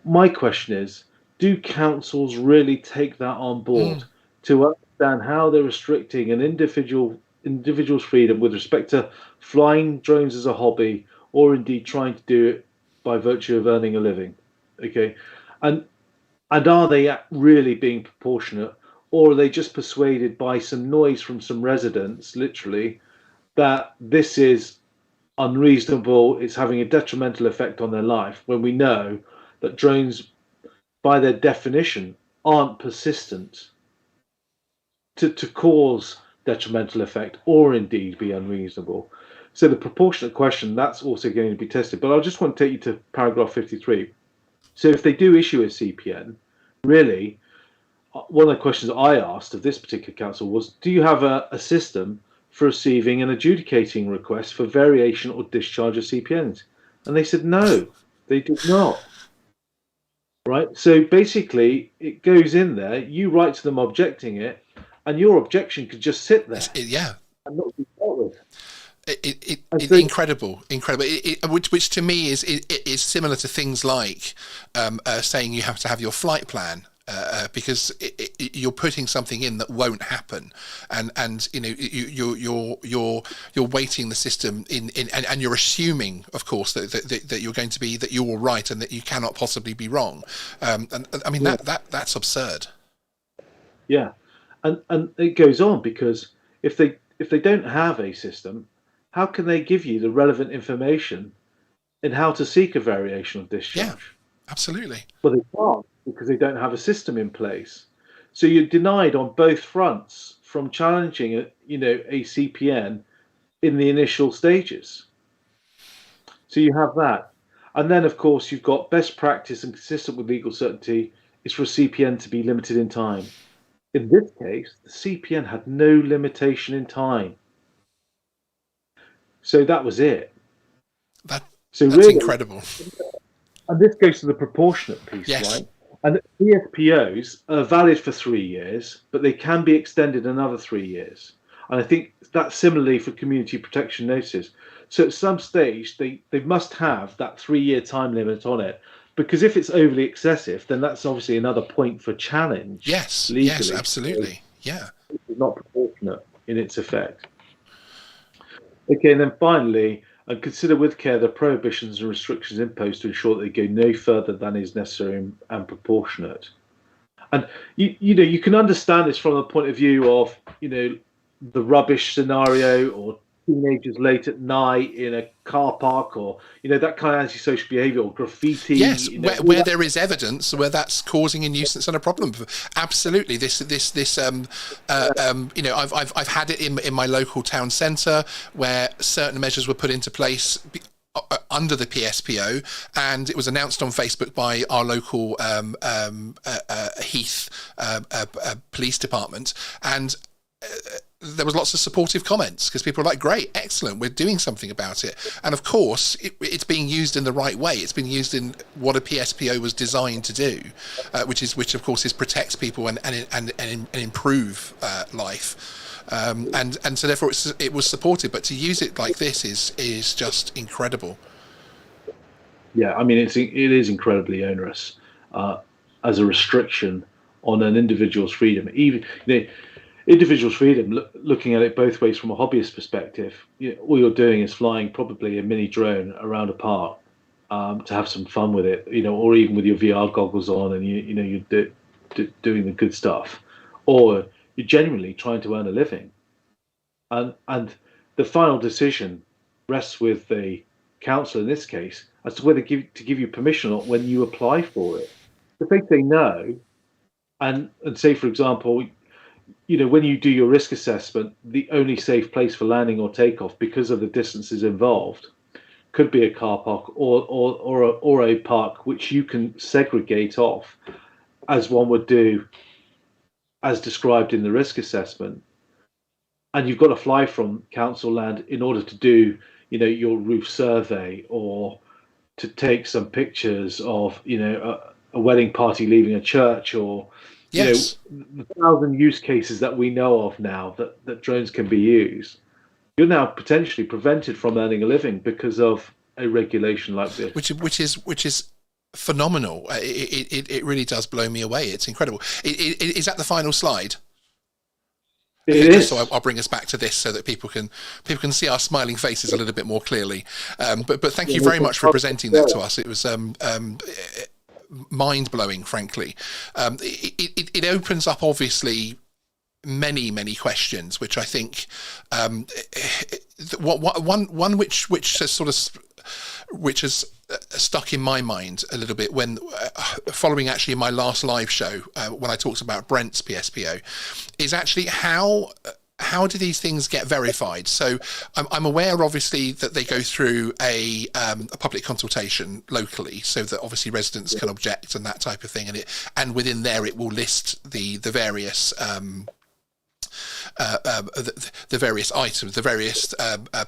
my question is, do councils really take that on board to understand how they're restricting an individual's freedom with respect to flying drones as a hobby, or indeed trying to do it by virtue of earning a living? Okay. And are they really being proportionate, or are they just persuaded by some noise from some residents, literally, that this is unreasonable, it's having a detrimental effect on their life, when we know that drones, by their definition, aren't persistent to cause detrimental effect or indeed be unreasonable? So the proportionate question, that's also going to be tested. But I just want to take you to paragraph 53. So if they do issue a CPN, really, one of the questions I asked of this particular council was, do you have a system for receiving and adjudicating requests for variation or discharge of CPNs? And they said, no, they did not. Right? So basically, it goes in there, you write to them objecting it, and your objection could just sit there. Yeah. And not be dealt with. It's incredible, which to me is similar to things like saying you have to have your flight plan because you're putting something in that won't happen, and you know you're weighting the system and you're assuming, of course, that you're going to be, that you're right and that you cannot possibly be wrong. And I mean that's absurd. Yeah, and it goes on, because if they don't have a system, how can they give you the relevant information in how to seek a variation of discharge? Yeah, absolutely. Well, they can't, because they don't have a system in place. So you're denied on both fronts from challenging a CPN in the initial stages. So you have that. And then, of course, you've got best practice and consistent with legal certainty is for a CPN to be limited in time. In this case, the CPN had no limitation in time. So that was it. That's really incredible. And this goes to the proportionate piece, yes. right? And the PSPOs are valid for 3 years, but they can be extended another 3 years. And I think that's similarly for community protection notices. So at some stage, they must have that 3-year time limit on it, because if it's overly excessive, then that's obviously another point for challenge. Yes, legally. Yes, absolutely. Yeah. It's not proportionate in its effect. Okay, and then finally, and consider with care the prohibitions and restrictions imposed to ensure that they go no further than is necessary and proportionate. And you can understand this from the point of view of the rubbish scenario, or teenagers late at night in a car park, or that kind of antisocial behaviour, or graffiti. Yes, where there is evidence where that's causing a nuisance and a problem. Absolutely, I've had it in my local town centre where certain measures were put into place under the PSPO, and it was announced on Facebook by our local Heath police department, and there was lots of supportive comments, because people were like, great, excellent, we're doing something about it. And of course it's being used in the right way. It's being used in what a PSPO was designed to do, which of course is protect people and improve life, and so therefore it was supported. But to use it like this is just incredible. Yeah, I mean it is incredibly onerous as a restriction on an individual's freedom. Even individual's freedom, looking at it both ways from a hobbyist perspective, all you're doing is flying probably a mini drone around a park to have some fun with it, or even with your VR goggles on, and you're doing the good stuff, or you're genuinely trying to earn a living, and the final decision rests with the council in this case as to whether to give you permission or when you apply for it. If they say no, and say, for example, when you do your risk assessment, the only safe place for landing or takeoff, because of the distances involved, could be a car park or a park which you can segregate off, as one would do, as described in the risk assessment. And you've got to fly from council land in order to do, your roof survey, or to take some pictures of, a wedding party leaving a church, or yes, the 1,000 use cases that we know of now that drones can be used. You're now potentially prevented from earning a living because of a regulation like this, which is phenomenal. It really does blow me away. It's incredible. Is that the final slide? It is. So I'll bring us back to this so that people can see our smiling faces a little bit more clearly. But thank you very much for presenting that to us. It was mind-blowing, frankly. It opens up obviously many questions, which I think one which has sort of stuck in my mind a little bit when following actually my last live show when I talked about Brent's PSPO, is actually how do these things get verified? So I'm aware, obviously, that they go through a public consultation locally, so that obviously residents can object and that type of thing, and within there it will list the various the various items, the various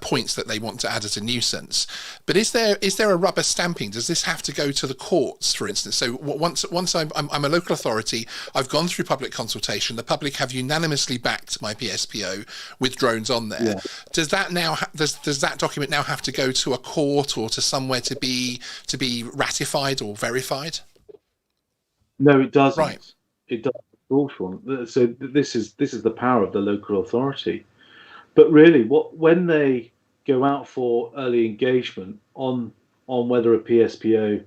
points that they want to add as a nuisance. But is there a rubber stamping? Does this have to go to the courts, for instance? So once I'm a local authority, I've gone through public consultation, the public have unanimously backed my PSPO with drones on there. Yeah. Does that now does that document now have to go to a court or to somewhere to be ratified or verified? No, it doesn't. Right. It does, of course, Sean. So this is the power of the local authority. But really, when they go out for early engagement on whether a PSPO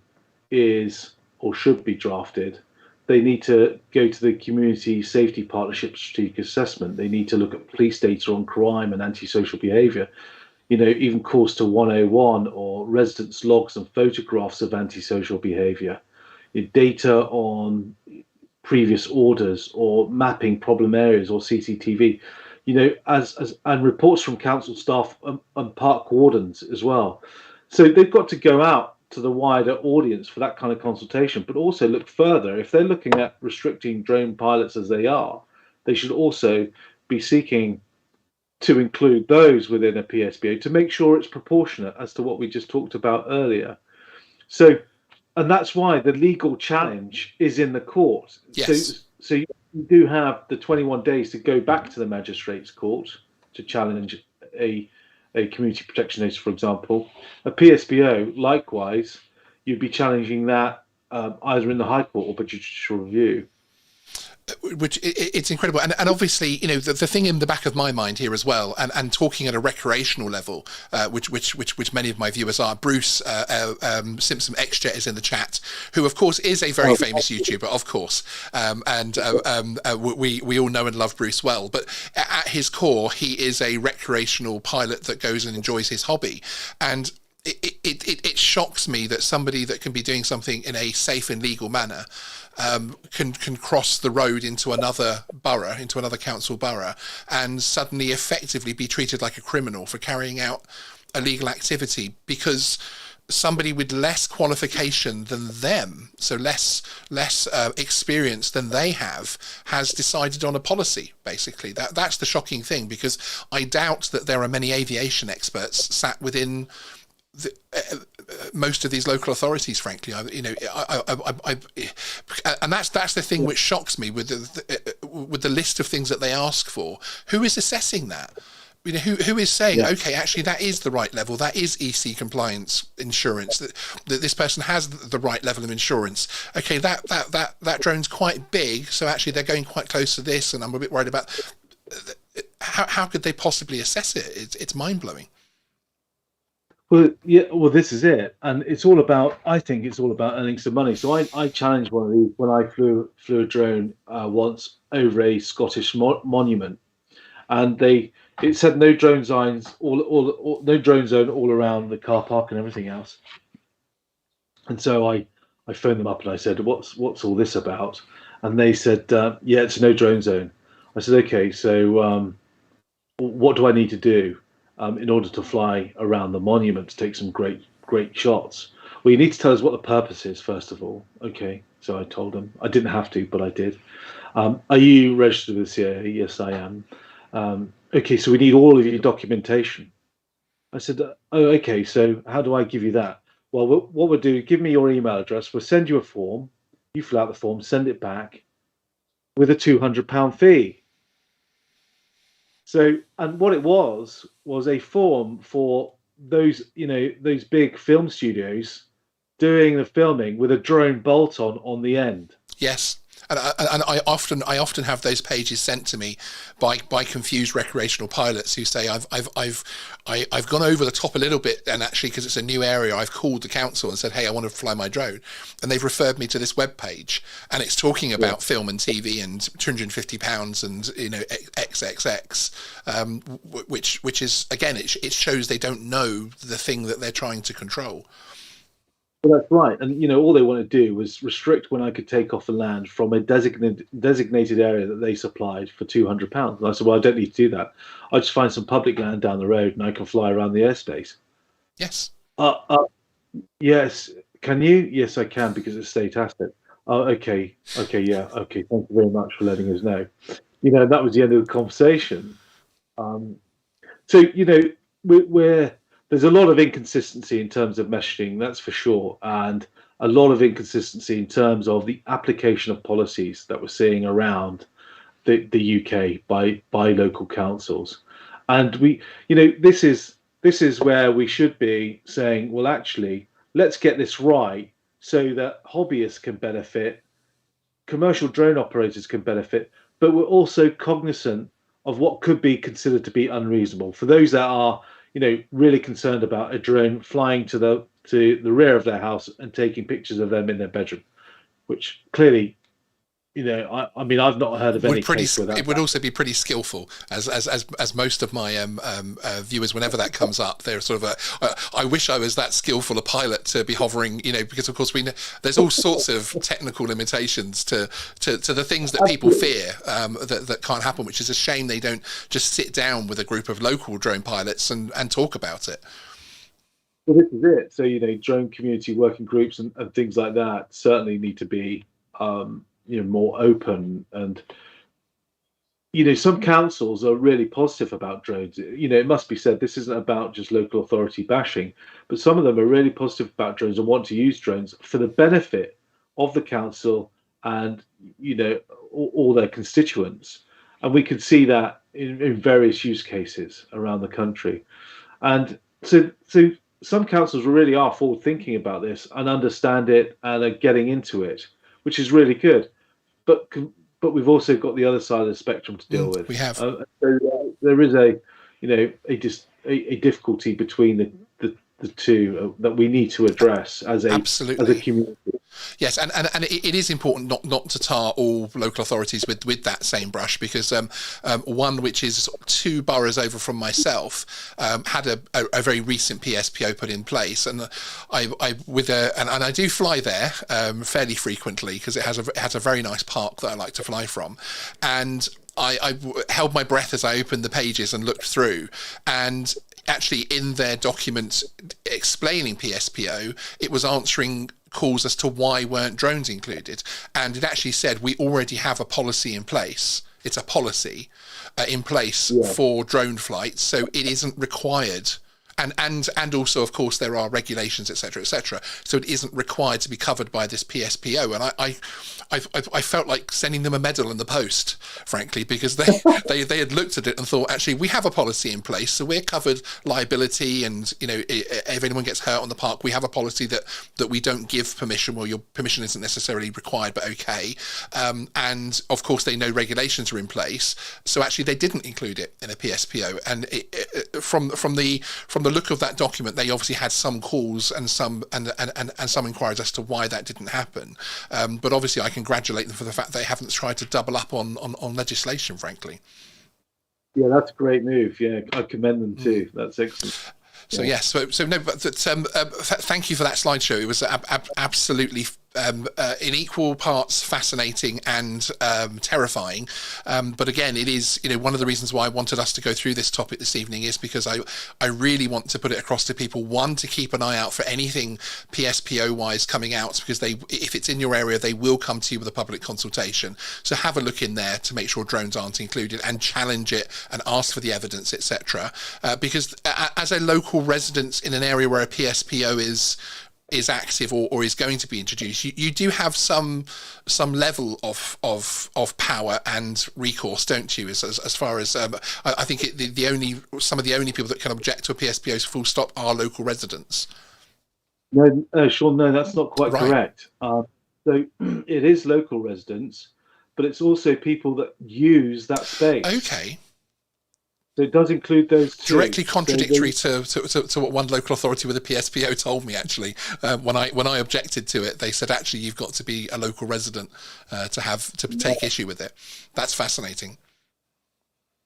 is or should be drafted, they need to go to the Community Safety Partnership Strategic Assessment. They need to look at police data on crime and antisocial behaviour. Even calls to 101 or residents' logs and photographs of antisocial behaviour. Data on previous orders or mapping problem areas or CCTV. And reports from council staff and park wardens as well. So they've got to go out to the wider audience for that kind of consultation, but also look further. If they're looking at restricting drone pilots as they are, they should also be seeking to include those within a PSPO to make sure it's proportionate as to what we just talked about earlier. So, and that's why the legal challenge is in the court. Yes. So you do have the 21 days to go back to the magistrates' court to challenge a community protection notice, for example. A PSPO, likewise, you'd be challenging that either in the High Court or by judicial review. Which it's incredible, and obviously, the thing in the back of my mind here as well, and talking at a recreational level, which many of my viewers are. Bruce Simpson XJet is in the chat, who of course is a very famous YouTuber, of course, and we all know and love Bruce well. But at his core, he is a recreational pilot that goes and enjoys his hobby, and it shocks me that somebody that can be doing something in a safe and legal manner can cross the road into another borough, into another council borough, and suddenly effectively be treated like a criminal for carrying out illegal activity because somebody with less qualification than them, so less experience than they have, has decided on a policy. Basically, that's the shocking thing, because I doubt that there are many aviation experts sat within most of these local authorities, frankly. And that's the thing which shocks me with the list of things that they ask for. Who is assessing that? Who is saying, okay, actually that is the right level, that is EC compliance insurance, that this person has the right level of insurance. Okay, that drone's quite big, so actually they're going quite close to this, and I'm a bit worried about how could they possibly assess it? It's mind blowing. Well, yeah. Well, this is it, and it's all about. I think it's all about earning some money. So I challenged one of these when I flew a drone once over a Scottish monument, and it said no drone zones, no drone zone all around the car park and everything else. And so I phoned them up and I said, "What's all this about?" And they said, "Yeah, it's a no drone zone." I said, "Okay, so what do I need to do in order to fly around the monument to take some great shots?" "Well, you need to tell us what the purpose is, first of all." Okay, so I told them. I didn't have to, but I did. "Are you registered with the CIA?" "Yes, I am." "Okay, so we need all of your documentation." I said, "Oh, okay, so how do I give you that?" "Well, what we'll do, give me your email address. We'll send you a form. You fill out the form, send it back with a £200 fee." So, and what it was a form for those big film studios doing the filming with a drone bolt on the end. Yes. And I often have those pages sent to me by confused recreational pilots who say I've gone over the top a little bit, and actually because it's a new area I've called the council and said, hey, I want to fly my drone, and they've referred me to this web page, and it's talking about film and TV and £250 and XXX, which is, again, it shows they don't know the thing that they're trying to control. Well, that's right, and all they want to do was restrict when I could take off and land from a designated area that they supplied for £200. And I said, well, I don't need to do that. I'll just find some public land down the road, and I can fly around the airspace. Yes. Yes. Can you? Yes, I can, because it's state asset. Oh, okay. Yeah. Okay. Thank you very much for letting us know. That was the end of the conversation. So there's a lot of inconsistency in terms of messaging, that's for sure, and a lot of inconsistency in terms of the application of policies that we're seeing around the UK by local councils. And this is where we should be saying, well, actually, let's get this right so that hobbyists can benefit commercial drone operators can benefit, but we're also cognizant of what could be considered to be unreasonable for those that are, really concerned about a drone flying to the rear of their house and taking pictures of them in their bedroom, which clearly, I mean, I've not heard of any case where that. It would also be pretty skillful, as most of my viewers, whenever that comes up, they're sort of I wish I was that skillful a pilot to be hovering, because of course we know there's all sorts of technical limitations to the things that people fear that can't happen, which is a shame they don't just sit down with a group of local drone pilots and talk about it. Well, this is it. So, drone community working groups and things like that certainly need to be more open. And some councils are really positive about drones. It must be said, this isn't about just local authority bashing, but some of them are really positive about drones and want to use drones for the benefit of the council and all their constituents. And we can see that in various use cases around the country. And so some councils really are forward thinking about this and understand it and are getting into it, which is really good. But we've also got the other side of the spectrum to deal with. We have. So there is a difficulty between the two that we need to address as a community. Yes, and it is important not to tar all local authorities with that same brush, because one which is 2 boroughs over from myself had a very recent PSPO put in place, and I do fly there fairly frequently because it has a very nice park that I like to fly from, and I held my breath as I opened the pages and looked through, and actually in their document explaining PSPO, it was answering calls as to why weren't drones included, and it actually said we already have a policy in place. It's a policy in place for drone flights, so it isn't required. And also, of course, there are regulations, etc., etc. So it isn't required to be covered by this PSPO. And I felt like sending them a medal in the post, frankly, because they had looked at it and thought, actually, we have a policy in place, so we're covered liability, and if anyone gets hurt on the park, we have a policy that we don't give permission. Well, your permission isn't necessarily required, but okay. And of course, they know regulations are in place, so actually they didn't include it in a PSPO. And from the look of that document, they obviously had some calls and some inquiries as to why that didn't happen. But obviously, I congratulate them for the fact they haven't tried to double up on legislation, frankly. Yeah, that's a great move. Yeah, I commend them too. That's excellent. So yes, thank you for that slideshow. It was absolutely in equal parts fascinating and terrifying. But again, it is one of the reasons why I wanted us to go through this topic this evening is because I really want to put it across to people. One, to keep an eye out for anything PSPO wise coming out, because if it's in your area, they will come to you with a public consultation. So have a look in there to make sure drones aren't included, and challenge it and ask for the evidence, etc. Because as a local resident in an area where a PSPO is active or is going to be introduced, you do have some level of power and recourse, don't you? As far as I think some of the only people that can object to a PSPO full stop are local residents. No, Sean, no, that's not quite correct. So it is local residents, but it's also people that use that space. Okay. So it does include those two. Directly contradictory to what one local authority with a PSPO told me, actually. When I objected to it, they said, actually, you've got to be a local resident to take issue with it. That's fascinating.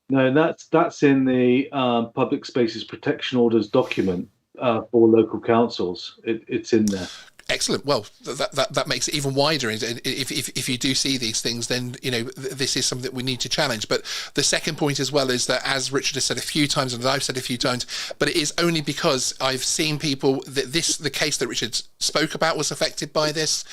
No, that's in the Public Spaces Protection Orders document for local councils. It's in there. Excellent. Well, that makes it even wider. If you do see these things, then this is something that we need to challenge. But the second point as well is that, as Richard has said a few times, and I've said a few times, but it is only because I've seen people that the case that Richard spoke about was affected by this.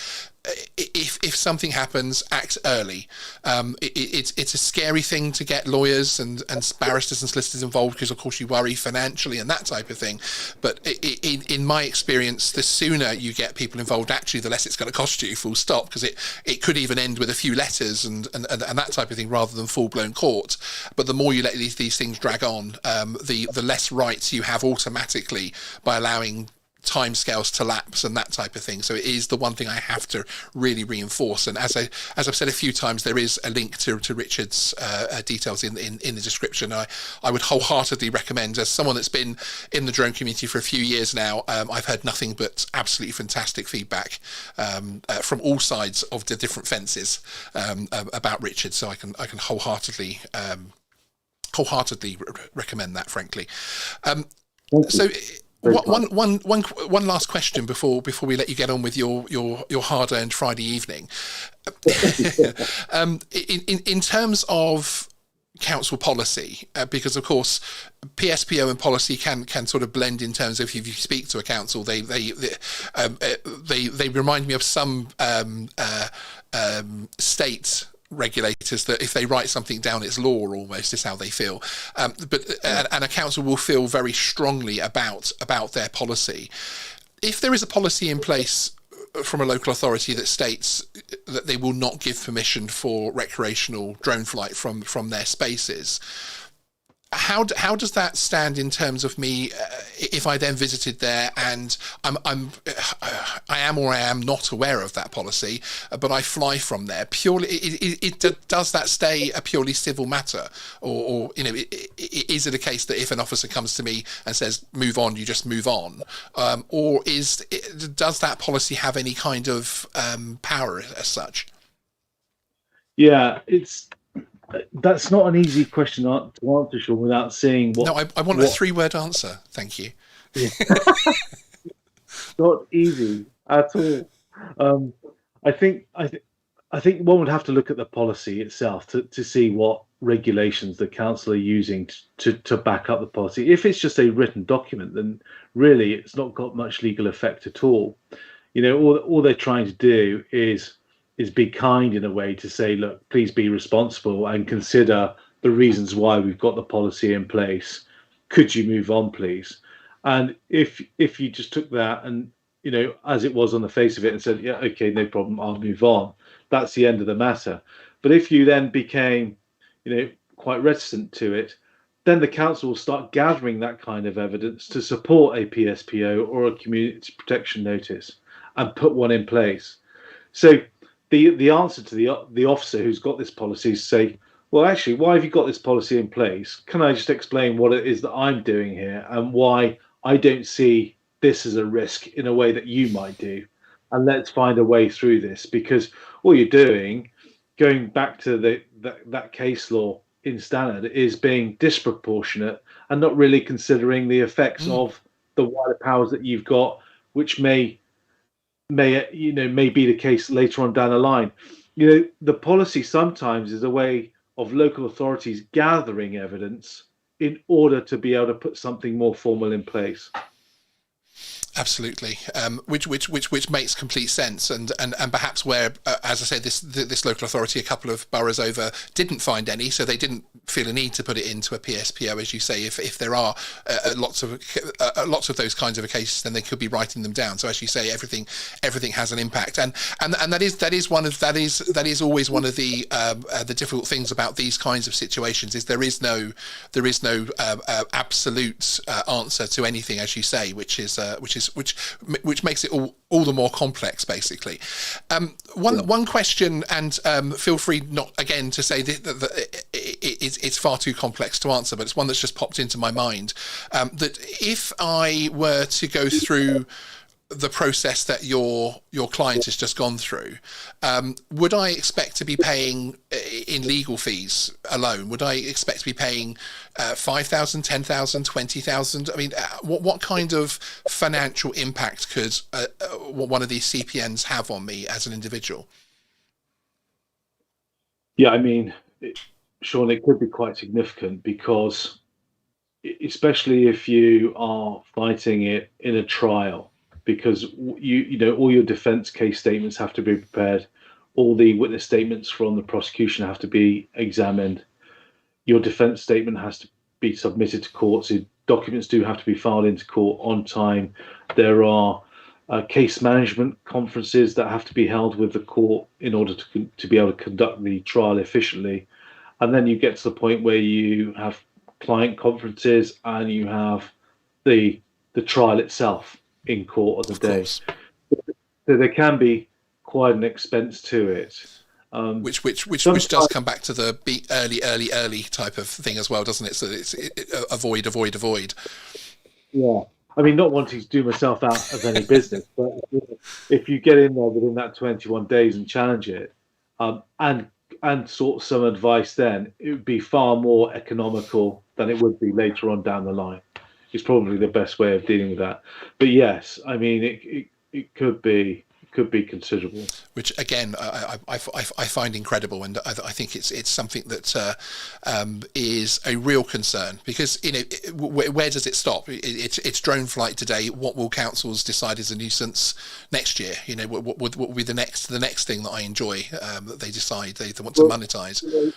If something happens, act early. It's a scary thing to get lawyers and barristers and solicitors involved, because of course you worry financially and that type of thing. But in my experience, the sooner you get people involved, actually, the less it's going to cost you, full stop, because it could even end with a few letters and that type of thing rather than full-blown court. But the more you let these things drag on, the less rights you have automatically by allowing timescales to lapse and that type of thing. So it is the one thing I have to really reinforce. And as I've said a few times, there is a link to Richard's details in the description. I would wholeheartedly recommend, as someone that's been in the drone community for a few years now, I've heard nothing but absolutely fantastic feedback from all sides of the different fences about Richard. So I can wholeheartedly recommend that, frankly. So one last question before we let you get on with your hard-earned Friday evening. In terms of council policy, because of course PSPO and policy can sort of blend in terms of, if you speak to a council, they remind me of some state regulators, that if they write something down, it's law, almost is how they feel. And a council will feel very strongly about their policy. If there is a policy in place from a local authority that states that they will not give permission for recreational drone flight from their spaces, how does that stand in terms of me if I then visited there and I am or I am not aware of that policy, but I fly from there purely? Does that stay a purely civil matter, or is it a case that if an officer comes to me and says move on, you just move on, or does that policy have any kind of power as such? Yeah, that's not an easy question to answer, Sean, without seeing what. No, I want a 3-word answer. Thank you. Yeah. Not easy at all. I think one would have to look at the policy itself to see what regulations the council are using to back up the policy. If it's just a written document, then really it's not got much legal effect at all. All they're trying to do is be kind in a way, to say, look, please be responsible and consider the reasons why we've got the policy in place. Could you move on, please? And if you just took that and, as it was on the face of it, and said, yeah, okay, no problem, I'll move on, that's the end of the matter. But if you then became, quite reticent to it, then the council will start gathering that kind of evidence to support a PSPO or a community protection notice and put one in place. So the answer to the officer who's got this policy is say, well, actually, why have you got this policy in place? Can I just explain what it is that I'm doing here and why I don't see this as a risk in a way that you might do? And let's find a way through this, because all you're doing, going back to that case law in Stannard, is being disproportionate and not really considering the effects of the wider powers that you've got, which may be the case later on down the line. The policy sometimes is a way of local authorities gathering evidence in order to be able to put something more formal in place. Absolutely, which makes complete sense, and perhaps where, as I said, this local authority a couple of boroughs over didn't find any, so they didn't feel a need to put it into a PSPO, as you say. If there are lots of those kinds of cases, then they could be writing them down. So as you say, everything has an impact, and that is always one of the difficult things about these kinds of situations, is there is no absolute answer to anything, as you say, which makes it all the more complex, basically. One question, and feel free not again to say that it's far too complex to answer, but it's one that's just popped into my mind. That if I were to go through the process that your client has just gone through, would I expect to be paying in legal fees alone? Would I expect to be paying 5,000, 10,000, 20,000? I mean, what kind of financial impact could one of these CPNs have on me as an individual? Yeah, I mean, Sean, it could be quite significant, because especially if you are fighting it in a trial, because all your defense case statements have to be prepared, all the witness statements from the prosecution have to be examined, your defense statement has to be submitted to court, so documents do have to be filed into court on time. There are case management conferences that have to be held with the court in order to be able to conduct the trial efficiently. And then you get to the point where you have client conferences and you have the trial itself. in court on the day. Course. So there can be quite an expense to it. Which does come back to the be early type of thing as well, doesn't it? So it's avoid. Yeah, I mean, not wanting to do myself out of any business, but if you get in there within that 21 days and challenge it, and sort some advice, then it would be far more economical than it would be later on down the line. It's probably the best way of dealing with that. But yes, I mean, it could be considerable. Which again, I find incredible, and I think it's something that is a real concern, because where does it stop? It's drone flight today. What will councils decide is a nuisance next year? What will be the next thing that I enjoy that they decide they want to monetize?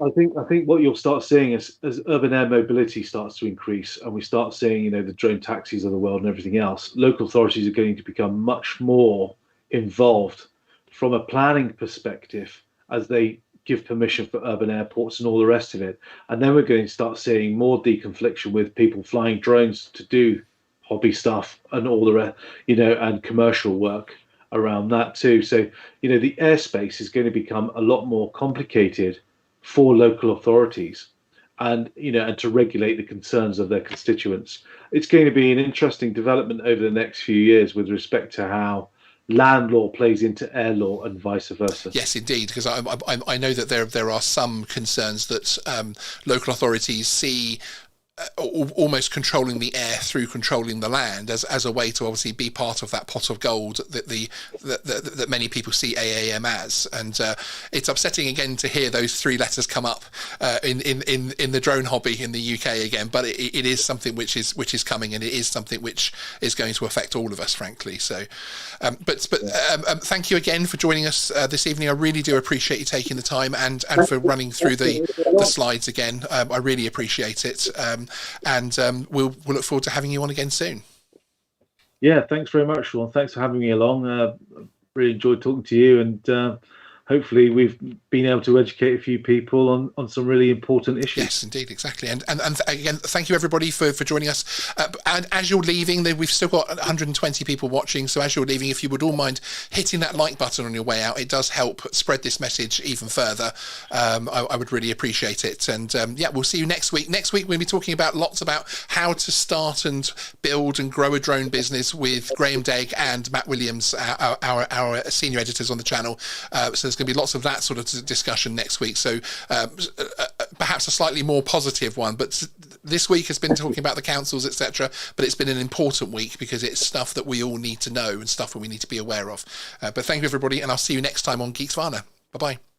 I think what you'll start seeing as urban air mobility starts to increase, and we start seeing, the drone taxis of the world and everything else, local authorities are going to become much more involved from a planning perspective as they give permission for urban airports and all the rest of it. And then we're going to start seeing more deconfliction with people flying drones to do hobby stuff and all the rest, and commercial work around that too. So, the airspace is going to become a lot more complicated for local authorities, and to regulate the concerns of their constituents. It's going to be an interesting development over the next few years with respect to how land law plays into air law and vice versa. Yes, indeed, because I know that there are some concerns that local authorities see almost controlling the air through controlling the land as a way to obviously be part of that pot of gold that many people see AAM as, and it's upsetting again to hear those three letters come up in the drone hobby in the UK again, but it is something which is coming, and it is something which is going to affect all of us, frankly. So thank you again for joining us this evening. I really do appreciate you taking the time and for running through the slides again. I really appreciate it. And we'll look forward to having you on again soon. Yeah, thanks very much, Sean. Thanks for having me along. Really enjoyed talking to you, and hopefully we've been able to educate a few people on some really important issues. Yes, indeed, exactly. And again, thank you everybody for joining us. And as you're leaving, we've still got 120 people watching, so as you're leaving, if you would all mind hitting that like button on your way out, it does help spread this message even further. I would really appreciate it. And we'll see you next week. Next week we'll be talking about how to start and build and grow a drone business with Graham Degg and Matt Williams, our senior editors on the channel. So there's going to be lots of that sort of discussion next week, so perhaps a slightly more positive one, but this week has been talking about the councils, etc., but it's been an important week because it's stuff that we all need to know and stuff that we need to be aware of. But thank you everybody, and I'll see you next time on Geeksvana. Bye bye.